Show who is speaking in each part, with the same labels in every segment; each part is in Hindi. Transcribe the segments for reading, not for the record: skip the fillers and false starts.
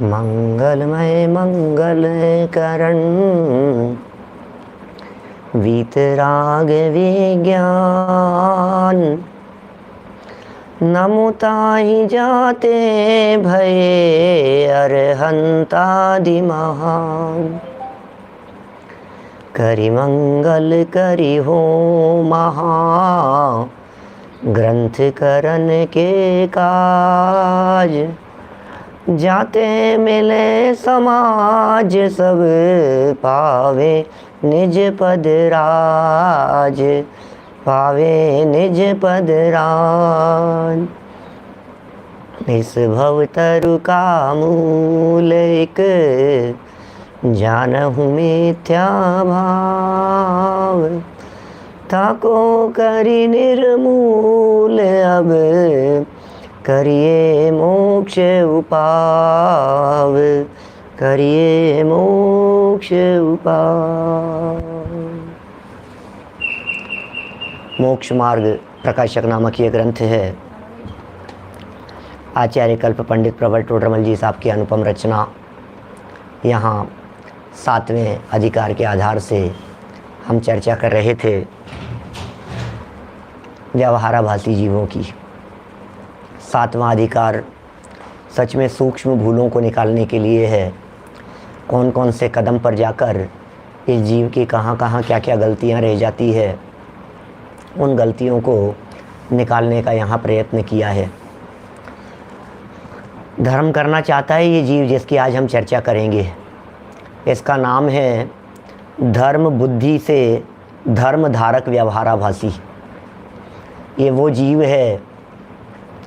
Speaker 1: मंगलमय मंगल करण वीतराग विज्ञान नमुताहि जाते भये अरहंतादि महान। करि मंगल करि हो महा ग्रंथ करन के काज। जाते मिले समाज सब पावे निज पद राज, पावे निज पद राज। इस भवतरु का मूल एक जानहु मिथ्या भाव। ताको करि निर्मूल अब करिए मोक्ष उपाव, करिए मोक्ष उपाव। मोक्ष मार्ग प्रकाशक नामक ये ग्रंथ है। आचार्य कल्प पंडित प्रबल टोडरमल जी साहब की अनुपम रचना। यहाँ 7वें अधिकार के आधार से हम चर्चा कर रहे थे व्यवहाराभासी जीवों की। 7वां अधिकार सच में सूक्ष्म भूलों को निकालने के लिए है। कौन कौन से कदम पर जाकर इस जीव की कहाँ कहाँ क्या क्या गलतियाँ रह जाती है, उन गलतियों को निकालने का यहाँ प्रयत्न किया है। धर्म करना चाहता है ये जीव जिसकी आज हम चर्चा करेंगे। इसका नाम है धर्म बुद्धि से धर्म धारक व्यवहाराभासी। ये वो जीव है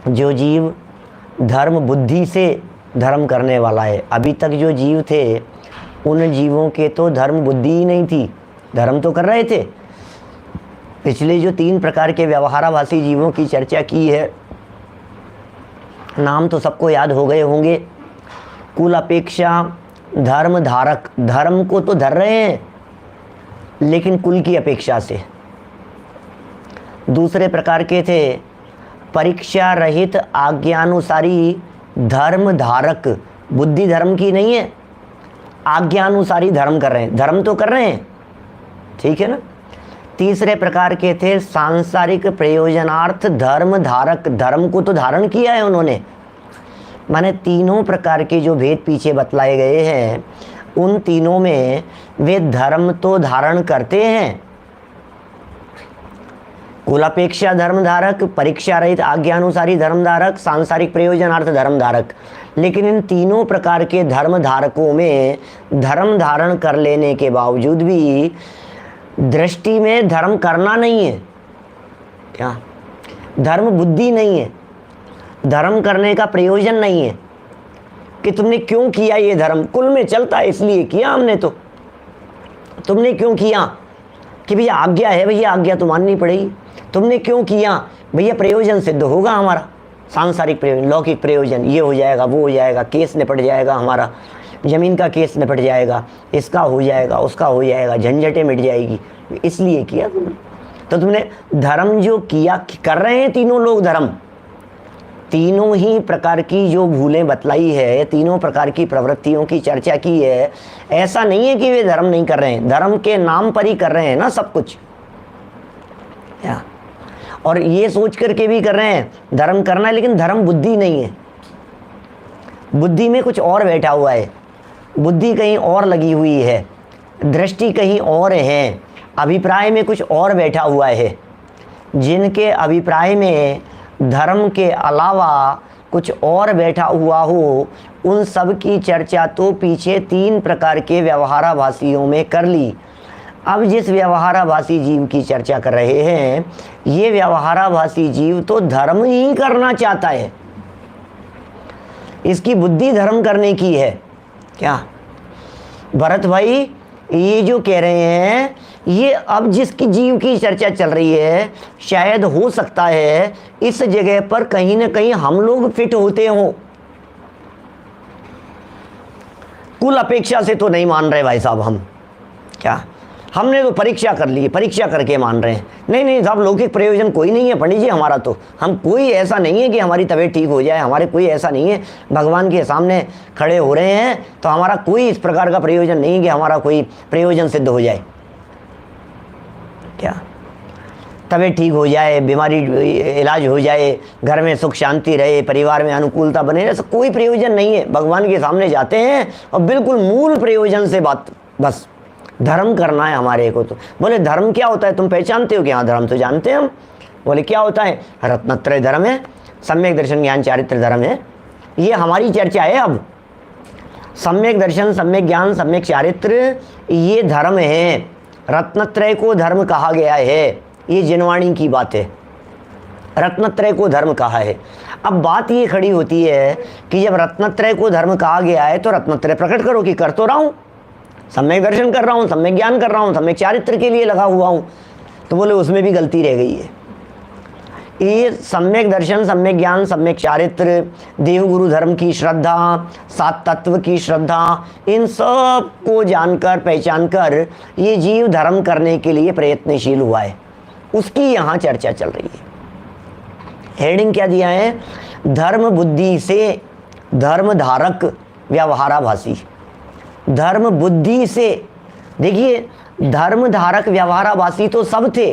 Speaker 1: जो जीव धर्म बुद्धि से धर्म करने वाला है। अभी तक जो जीव थे उन जीवों के तो धर्म बुद्धि ही नहीं थी, धर्म तो कर रहे थे। पिछले जो 3 प्रकार के व्यवहाराभासी जीवों की चर्चा की है, नाम तो सबको याद हो गए होंगे। कुल अपेक्षा धर्म धारक, धर्म को तो धर रहे हैं लेकिन कुल की अपेक्षा से। दूसरे प्रकार के थे परीक्षा रहित आज्ञानुसारी धर्म धारक। बुद्धि धर्म की नहीं है, आज्ञानुसारी धर्म कर रहे हैं, धर्म तो कर रहे हैं, ठीक है ना। तीसरे प्रकार के थे सांसारिक प्रयोजनार्थ धर्म धारक। धर्म को तो धारण किया है उन्होंने। माने तीनों प्रकार के जो भेद पीछे बतलाए गए हैं उन तीनों में वे धर्म तो धारण करते हैं। कुलापेक्षा धर्मधारक, परीक्षा रहित आज्ञानुसारी धर्मधारक, सांसारिक प्रयोजनार्थ धर्मधारक। लेकिन इन तीनों प्रकार के धर्म धारकों में धर्म धारण कर लेने के बावजूद भी दृष्टि में धर्म करना नहीं है। क्या धर्म बुद्धि नहीं है, धर्म करने का प्रयोजन नहीं है कि तुमने क्यों किया ये धर्म। कुल में चलता है इसलिए किया हमने, तो तुमने क्यों किया कि भैया आज्ञा है, भैया आज्ञा तो माननी पड़ेगी। तुमने क्यों किया भैया प्रयोजन सिद्ध होगा हमारा, सांसारिक प्रयोजन, लौकिक प्रयोजन, ये हो जाएगा वो हो जाएगा, केस निपट जाएगा हमारा, ज़मीन का केस निपट जाएगा, इसका हो जाएगा उसका हो जाएगा, झंझटें मिट जाएगी, इसलिए किया तुमने। तो तुमने धर्म जो किया, कर रहे हैं तीनों लोग धर्म। तीनों ही प्रकार की जो भूलें बतलाई है, तीनों प्रकार की प्रवृत्तियों की चर्चा की है। ऐसा नहीं है कि वे धर्म नहीं कर रहे हैं, धर्म के नाम पर ही कर रहे हैं ना सब कुछ। और ये सोच करके भी कर रहे हैं धर्म करना है, लेकिन धर्म बुद्धि नहीं है। बुद्धि में कुछ और बैठा हुआ है, बुद्धि कहीं और लगी हुई है, दृष्टि कहीं और है, अभिप्राय में कुछ और बैठा हुआ है। जिनके अभिप्राय में धर्म के अलावा कुछ और बैठा हुआ हो, उन सब की चर्चा तो पीछे 3 प्रकार के व्यवहाराभासियों में कर ली। अब जिस व्यवहाराभासी जीव की चर्चा कर रहे हैं, ये व्यवहाराभासी जीव तो धर्म ही करना चाहता है। इसकी बुद्धि धर्म करने की है। क्या भरत भाई ये जो कह रहे हैं, ये अब जिसकी जीव की चर्चा चल रही है, शायद हो सकता है इस जगह पर कहीं ना कहीं हम लोग फिट होते हों। कुल अपेक्षा से तो नहीं मान रहे भाई साहब हम। क्या हमने तो परीक्षा कर ली, परीक्षा करके मान रहे हैं। नहीं नहीं साहब, लौकिक प्रयोजन कोई नहीं है पंडित जी हमारा। तो हम कोई ऐसा नहीं है कि हमारी तबीयत ठीक हो जाए, हमारे कोई ऐसा नहीं है। भगवान के सामने खड़े हो रहे हैं तो हमारा कोई इस प्रकार का प्रयोजन नहीं है कि हमारा कोई प्रयोजन सिद्ध हो जाए। क्या तबीयत ठीक हो जाए, बीमारी इलाज हो जाए, घर में सुख शांति रहे, परिवार में अनुकूलता बने, ऐसा कोई प्रयोजन नहीं है। भगवान के सामने जाते हैं और बिल्कुल मूल प्रयोजन से बात, बस धर्म करना है हमारे को। तो बोले धर्म क्या होता है, तुम पहचानते हो कि हाँ धर्म तो जानते हैं हम। बोले क्या होता है, रत्नत्रय धर्म है, सम्यक दर्शन ज्ञान चारित्र धर्म है। ये हमारी चर्चा है अब। सम्यक दर्शन, सम्यक ज्ञान, सम्यक चारित्र ये धर्म है। रत्नत्रय को धर्म कहा गया है, ये जिनवाणी की बात है। रत्नत्रय को धर्म कहा है। अब बात ये खड़ी होती है कि जब रत्नत्रय को धर्म कहा गया है तो रत्नत्रय प्रकट करो कि कर तो रहा हूँ, सम्यक दर्शन कर रहा हूँ, सम्यक ज्ञान कर रहा हूँ, सम्यक चारित्र के लिए लगा हुआ हूँ। तो बोले उसमें भी गलती रह गई है। ये सम्यक दर्शन, सम्यक ज्ञान, सम्यक चारित्र, देवगुरु धर्म की श्रद्धा, सात तत्व की श्रद्धा, इन सब को जानकर पहचानकर ये जीव धर्म करने के लिए प्रयत्नशील हुआ है, उसकी यहाँ चर्चा चल रही है। हेडिंग क्या दिया है, धर्म बुद्धि से धर्म धारक व्यवहाराभासी। धर्म बुद्धि से, देखिए धर्म धारक व्यवहाराभासी तो सब थे,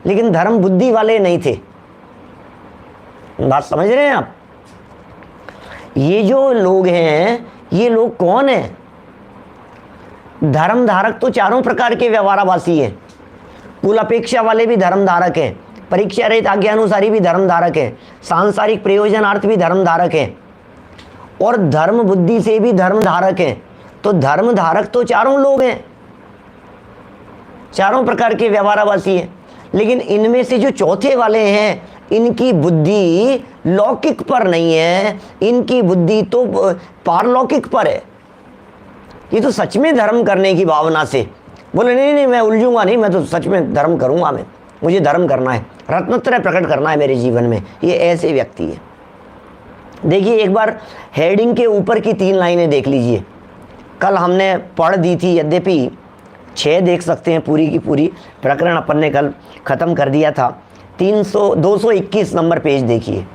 Speaker 1: लेकिन धर्म बुद्धि वाले नहीं थे। बात समझ रहे हैं आप? ये जो लोग हैं, ये लोग कौन हैं? धर्म धारक तो चारों प्रकार के व्यवहाराभासी हैं। कुल अपेक्षा वाले भी धर्म धारक हैं, परीक्षा रहित आज्ञानुसारी भी धर्म धारक है, सांसारिक प्रयोजनार्थ भी धर्म धारक है, और धर्म बुद्धि से भी धर्म धारक है। तो धर्म धारक तो चारों लोग हैं, चारों प्रकार के व्यवहाराभासी हैं। लेकिन इनमें से जो चौथे वाले हैं, इनकी बुद्धि लौकिक पर नहीं है, इनकी बुद्धि तो पारलौकिक पर है। ये तो सच में धर्म करने की भावना से बोले नहीं नहीं मैं उलझूंगा नहीं, मैं तो सच में धर्म करूंगा, मैं मुझे धर्म करना है, रत्नत्रय प्रकट करना है मेरे जीवन में। ये ऐसे व्यक्ति है। देखिए एक बार हेडिंग के ऊपर की 3 लाइनें देख लीजिए। कल हमने पढ़ दी थी, यद्यपि 6 देख सकते हैं, पूरी की पूरी प्रकरण अपन ने कल ख़त्म कर दिया था। 221 नंबर पेज देखिए,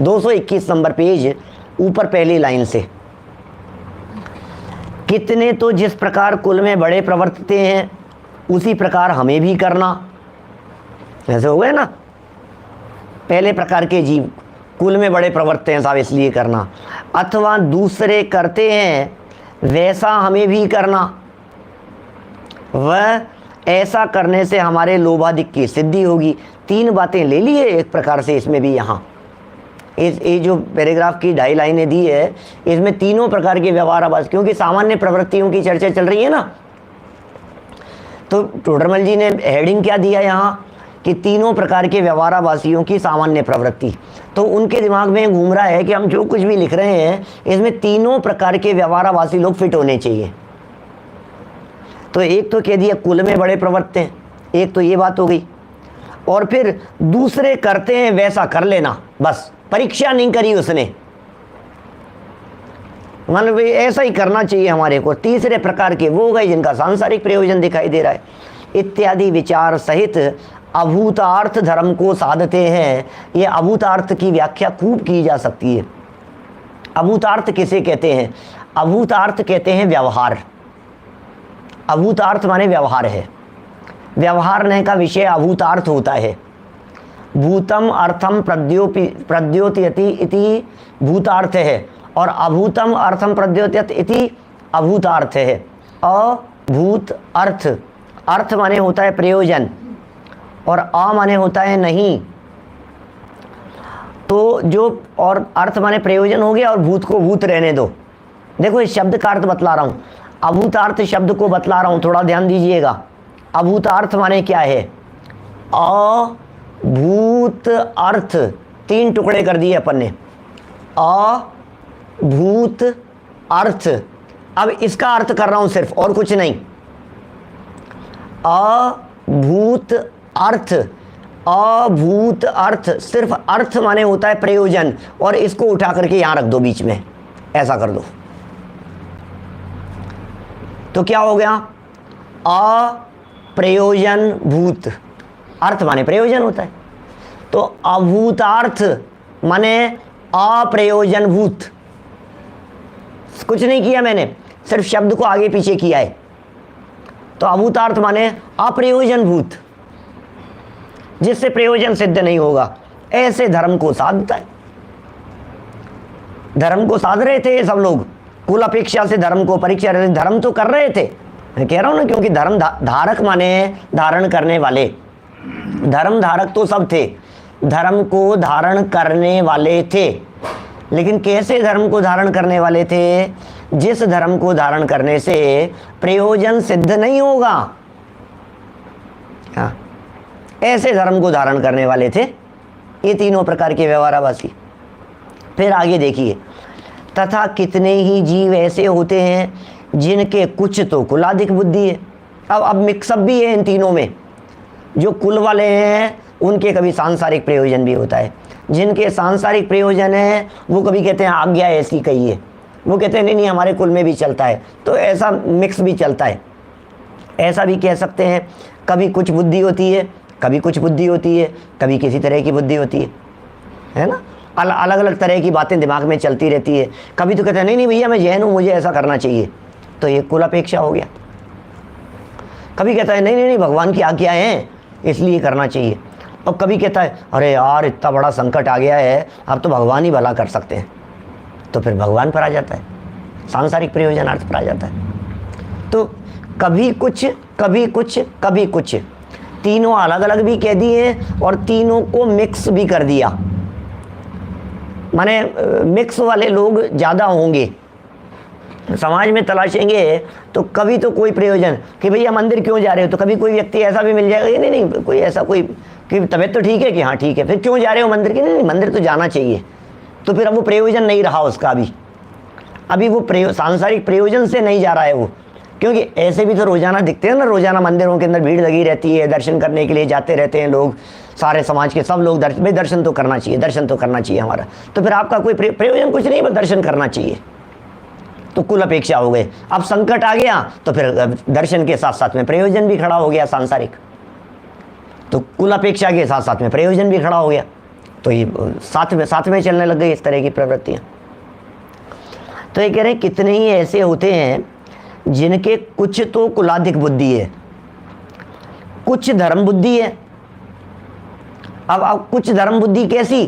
Speaker 1: 221 नंबर पेज ऊपर पहली लाइन से, कितने तो जिस प्रकार कुल में बड़े प्रवर्तते हैं उसी प्रकार हमें भी करना। ऐसे हो गए ना, पहले प्रकार के जीव कुल में बड़े प्रवर्तते हैं साहब, इसलिए करना। अथवा दूसरे करते हैं वैसा हमें भी करना, वह ऐसा करने से हमारे लोभाधिक की सिद्धि होगी। 3 बातें ले लिए एक प्रकार से इसमें भी। यहाँ ये जो पैराग्राफ की 2.5 लाइनें दी है, इसमें तीनों प्रकार के व्यवहाराभास, क्योंकि सामान्य प्रवृत्तियों की चर्चा चल रही है ना। तो टोडरमल जी ने हेडिंग क्या दिया यहाँ कि तीनों प्रकार के व्यवहाराभासियों की सामान्य प्रवृत्ति। तो उनके दिमाग में घूम रहा है कि हम जो कुछ भी लिख रहे हैं इसमें तीनों प्रकार के व्यवहाराभासी लोग फिट होने चाहिए। तो एक तो कह दिया कुल में बड़े प्रवर्तते हैं, एक तो ये बात हो गई, और फिर दूसरे करते हैं वैसा कर लेना, बस परीक्षा नहीं करी उसने, मतलब ऐसा ही करना चाहिए हमारे को। तीसरे प्रकार के वो गए जिनका सांसारिक प्रयोजन दिखाई दे रहा है, इत्यादि विचार सहित अभूतार्थ धर्म को साधते हैं। ये अभूतार्थ की व्याख्या खूब की जा सकती है। अभूतार्थ किसे कहते हैं? अभूतार्थ कहते हैं व्यवहार। अभूतार्थ माने व्यवहार है, व्यवहार का विषय अभूतार्थ होता है। भूतम अर्थम प्रद्योत्यति इति भूतार्थ है, और अभूतम अर्थम प्रद्योत्यत इति अभूतार्थ है। अभूत अर्थ, अर्थ माने होता है प्रयोजन, और अ माने होता है नहीं। तो जो और अर्थ माने प्रयोजन हो गया, और भूत को भूत रहने दो। देखो इस शब्द का अर्थ बतला रहा हूँ, अभूतार्थ शब्द को बतला रहा हूँ, थोड़ा ध्यान दीजिएगा। अभूतार्थ माने क्या है? अभूत अर्थ, 3 टुकड़े कर दिए अपन ने। अभूत अर्थ, अब इसका अर्थ कर रहा हूं सिर्फ, और कुछ नहीं। अभूत अर्थ, अभूत अर्थ, सिर्फ अर्थ माने होता है प्रयोजन, और इसको उठा करके यहां रख दो बीच में, ऐसा कर दो। तो क्या हो गया? प्रयोजन भूत, अर्थ माने प्रयोजन होता है, तो अभूतार्थ माने अप्रयोजन भूत। कुछ नहीं किया मैंने, सिर्फ शब्द को आगे पीछे किया है। तो अभूतार्थ माने अप्रयोजन भूत, जिससे प्रयोजन सिद्ध नहीं होगा, ऐसे धर्म को साधता है। धर्म को साध रहे थे सब लोग, कुल अपेक्षा से धर्म को परीक्षा रहे थे, धर्म तो कर रहे थे, मैं कह रहा हूं ना, क्योंकि धर्म धारक माने धारण करने वाले, धर्म धारक तो सब थे, धर्म को धारण करने वाले थे। लेकिन कैसे धर्म को धारण करने वाले थे? जिस धर्म को धारण करने से प्रयोजन सिद्ध नहीं होगा, हाँ, ऐसे धर्म को धारण करने वाले थे ये तीनों प्रकार के व्यवहाराभासी। फिर आगे देखिए, तथा कितने ही जीव ऐसे होते हैं जिनके कुछ तो कुलाधिक बुद्धि है। अब मिक्सअप भी है इन तीनों में। जो कुल वाले हैं उनके कभी सांसारिक प्रयोजन भी होता है, जिनके सांसारिक प्रयोजन है वो कभी कहते हैं आज्ञा ऐसी कही है, वो कहते हैं नहीं हमारे कुल में भी चलता है, तो ऐसा मिक्स भी चलता है। ऐसा भी कह सकते हैं, कभी कुछ बुद्धि होती है, कभी कुछ बुद्धि होती है, कभी किसी तरह की बुद्धि होती है ना। अलग अलग तरह की बातें दिमाग में चलती रहती है। कभी तो कहते हैं नहीं भैया मैं जैन हूँ, मुझे ऐसा करना चाहिए, तो ये कुल अपेक्षा हो गया। कभी कहता है नहीं भगवान की आज्ञा है इसलिए करना चाहिए, और कभी कहता है अरे यार इतना बड़ा संकट आ गया है, अब तो भगवान ही भला कर सकते हैं, तो फिर भगवान पर आ जाता है, सांसारिक प्रयोजनार्थ पर आ जाता है। तो कभी कुछ कभी कुछ कभी कुछ, तीनों अलग अलग भी कह दिए और तीनों को मिक्स भी कर दिया। माने मिक्स वाले लोग ज़्यादा होंगे समाज में, तलाशेंगे तो कभी तो कोई प्रयोजन कि भैया मंदिर क्यों जा रहे हो, तो कभी कोई व्यक्ति ऐसा भी मिल जाएगा नहीं कोई ऐसा कोई कि तबीयत तो ठीक है कि हाँ ठीक है, फिर क्यों जा रहे हो मंदिर की, नहीं मंदिर तो जाना चाहिए, तो फिर अब वो प्रयोजन नहीं रहा उसका, अभी वो सांसारिक प्रयोजन से नहीं जा रहा है वो, क्योंकि ऐसे भी तो रोजाना दिखते हैं ना, रोजाना मंदिरों के अंदर भीड़ लगी रहती है, दर्शन करने के लिए जाते रहते हैं लोग, सारे समाज के सब लोग दर्शन तो करना चाहिए, दर्शन तो करना चाहिए हमारा, तो फिर आपका कोई प्रयोजन कुछ नहीं, बस दर्शन करना चाहिए, तो कुल अपेक्षा हो गए। अब संकट आ गया तो फिर दर्शन के साथ साथ में प्रयोजन भी खड़ा हो गया सांसारिक, तो कुल अपेक्षा के साथ साथ में प्रयोजन भी खड़ा हो गया, तो ये साथ में चलने लग गई इस तरह की प्रवृत्तियां। तो ये कह रहे हैं कितने ही ऐसे होते हैं जिनके कुछ तो कुलाधिक बुद्धि है, कुछ धर्म बुद्धि है। अब कुछ धर्म बुद्धि कैसी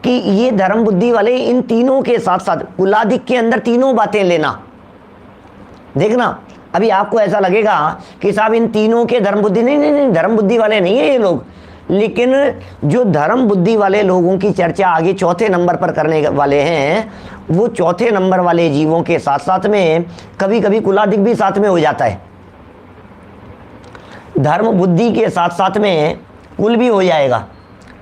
Speaker 1: कि ये धर्म बुद्धि वाले इन तीनों के साथ साथ कुलाधिक के अंदर तीनों बातें लेना। देखना अभी आपको ऐसा लगेगा कि साहब इन तीनों के धर्म बुद्धि नहीं धर्म बुद्धि वाले नहीं है ये लोग, लेकिन जो धर्म बुद्धि वाले लोगों की चर्चा आगे चौथे नंबर पर करने वाले हैं, वो चौथे नंबर वाले जीवों के साथ साथ में कभी कभी कुलाधिक भी साथ में हो जाता है। धर्म बुद्धि के साथ साथ में कुल भी हो जाएगा,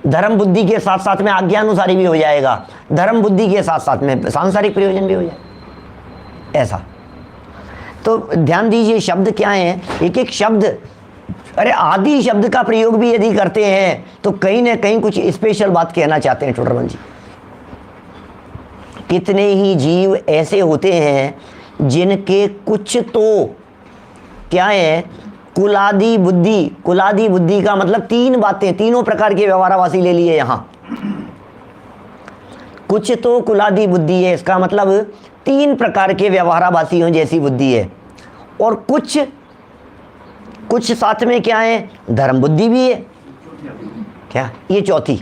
Speaker 1: धर्म बुद्धि के साथ साथ में आज्ञानुसारी भी हो जाएगा, धर्म बुद्धि के साथ साथ में सांसारिक प्रयोजन भी हो जाएगा, ऐसा। तो ध्यान दीजिए शब्द क्या है, एक एक शब्द, अरे आदि शब्द का प्रयोग भी यदि करते हैं तो कहीं ना कहीं कुछ स्पेशल बात कहना चाहते हैं टोडरमल जी। कितने ही जीव ऐसे होते हैं जिनके कुछ तो क्या है कुलादि बुद्धि। कुलादि बुद्धि का मतलब तीन बातें, तीनों प्रकार के व्यवहाराभासी ले लिए यहां। कुछ तो कुलादि बुद्धि है, इसका मतलब तीन प्रकार के व्यवहाराभासियों जैसी बुद्धि है, और कुछ साथ में क्या है धर्म बुद्धि भी है, क्या ये चौथी।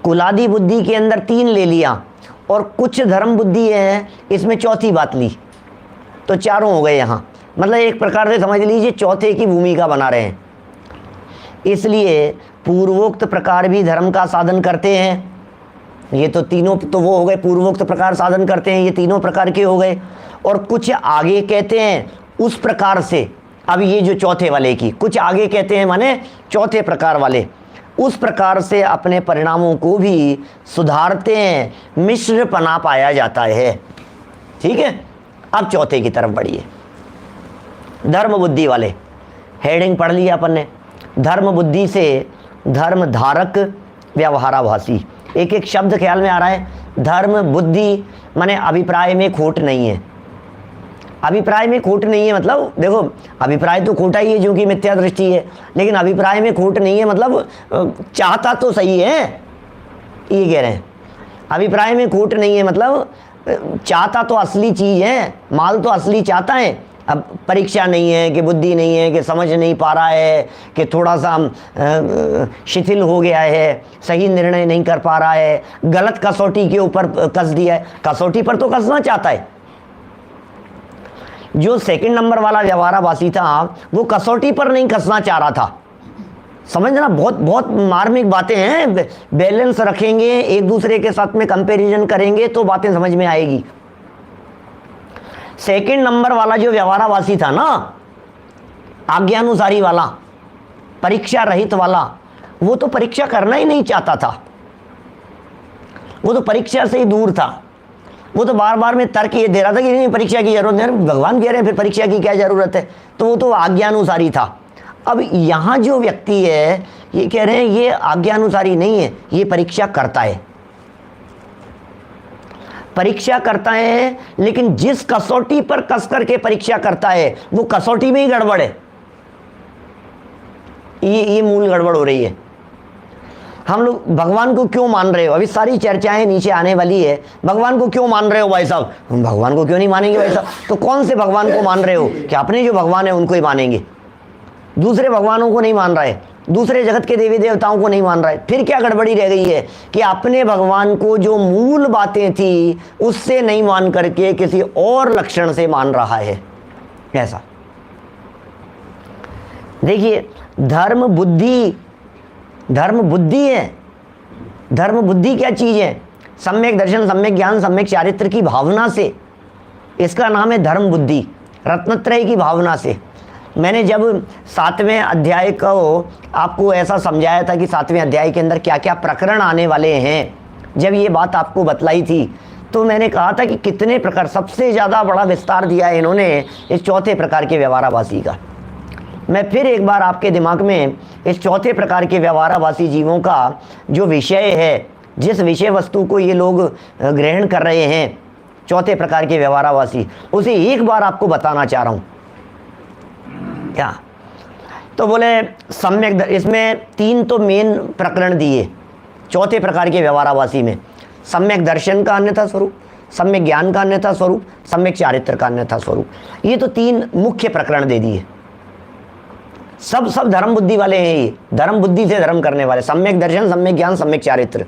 Speaker 1: कुलादि बुद्धि के अंदर तीन ले लिया और कुछ धर्म बुद्धि है, इसमें चौथी बात ली, तो चारों हो गए यहाँ। मतलब एक प्रकार से समझ लीजिए चौथे की भूमिका बना रहे हैं। इसलिए पूर्वोक्त प्रकार भी धर्म का साधन करते हैं। ये तो तीनों तो वो हो गए, पूर्वोक्त प्रकार साधन करते हैं, ये तीनों प्रकार के हो गए। और कुछ आगे कहते हैं उस प्रकार से, अब ये जो चौथे वाले की कुछ आगे कहते हैं माने चौथे प्रकार वाले, उस प्रकार से अपने परिणामों को भी सुधारते हैं, मिश्रपना पाया जाता है। ठीक है, अब चौथे की तरफ बढ़िए। धर्म बुद्धि वाले, हेडिंग पढ़ लिया अपन ने। धर्म बुद्धि से धर्म धारक व्यवहाराभासी, एक एक शब्द ख्याल में आ रहा है। धर्म बुद्धि माने अभिप्राय में खोट नहीं है, अभिप्राय में खोट नहीं है, मतलब देखो अभिप्राय तो खोटा ही है क्योंकि मिथ्या दृष्टि है, लेकिन अभिप्राय में खोट नहीं है, मतलब चाहता तो सही है, ये कह रहे हैं। अभिप्राय में खोट नहीं है मतलब चाहता तो असली चीज़ है, माल तो असली चाहता है। अब परीक्षा नहीं है कि बुद्धि नहीं है कि समझ नहीं पा रहा है कि थोड़ा सा शिथिल हो गया है, सही निर्णय नहीं कर पा रहा है, गलत कसौटी के ऊपर कस दिया है। कसौटी पर तो कसना चाहता है। जो सेकंड नंबर वाला व्यवहाराभासी था वो कसौटी पर नहीं कसना चाह रहा था। समझना, बहुत बहुत मार्मिक बातें हैं। बैलेंस रखेंगे, एक दूसरे के साथ में कंपैरिजन करेंगे तो बातें समझ में आएगी। सेकंड नंबर वाला जो व्यवहाराभासी था ना, आज्ञानुसारी वाला, परीक्षा रहित वाला, वो तो परीक्षा करना ही नहीं चाहता था। वो तो परीक्षा से ही दूर था। वो तो बार बार में तर्क ये दे रहा था कि नहीं परीक्षा की जरूरत नहीं, भगवान कह रहे हैं फिर परीक्षा की क्या जरूरत है। तो वो तो आज्ञानुसारी था। अब यहाँ जो व्यक्ति है ये कह रहे हैं ये आज्ञानुसारी नहीं है, ये परीक्षा करता है। परीक्षा करता है, लेकिन जिस कसौटी पर कस करके परीक्षा करता है वो कसौटी में ही गड़बड़ है। ये मूल गड़बड़ हो रही है। हम लोग भगवान को क्यों मान रहे हो, अभी सारी चर्चाएं नीचे आने वाली है। भगवान को क्यों मान रहे हो भाई साहब? हम भगवान को क्यों नहीं मानेंगे भाई साहब? तो कौन से भगवान को मान रहे हो? कि अपने जो भगवान है उनको ही मानेंगे, दूसरे भगवानों को नहीं मान रहे, दूसरे जगत के देवी देवताओं को नहीं मान रहा है। फिर क्या गड़बड़ी रह गई है कि अपने भगवान को जो मूल बातें थी उससे नहीं मान करके किसी और लक्षण से मान रहा है। ऐसा देखिए, धर्म बुद्धि है। धर्म बुद्धि क्या चीज है? सम्यक दर्शन, सम्यक ज्ञान, सम्यक चारित्र की भावना से, इसका नाम है धर्म बुद्धि। रत्नत्रय की भावना से। मैंने जब 7वें अध्याय को आपको ऐसा समझाया था कि 7वें अध्याय के अंदर क्या क्या प्रकरण आने वाले हैं, जब ये बात आपको बतलाई थी तो मैंने कहा था कि कितने प्रकार, सबसे ज़्यादा बड़ा विस्तार दिया है इन्होंने इस चौथे प्रकार के व्यवहाराभासी का। मैं फिर एक बार आपके दिमाग में इस चौथे प्रकार के व्यवहाराभासी जीवों का जो विषय है, जिस विषय वस्तु को ये लोग ग्रहण कर रहे हैं, चौथे प्रकार के व्यवहाराभासी, उसे एक बार आपको बताना चाह रहा हूँ। क्या तो बोले सम्यक, इसमें 3 तो मेन प्रकरण दिए चौथे प्रकार के व्यवहाराभासी में। सम्यक दर्शन का अन्यथा स्वरूप, सम्यक ज्ञान का अन्यथा स्वरूप, सम्यक चारित्र का अन्यथा स्वरूप। ये तो 3 मुख्य प्रकरण दे दिए। सब धर्म बुद्धि वाले हैं। ये धर्म बुद्धि से धर्म करने वाले, सम्यक दर्शन, सम्यक ज्ञान, सम्यक चारित्र।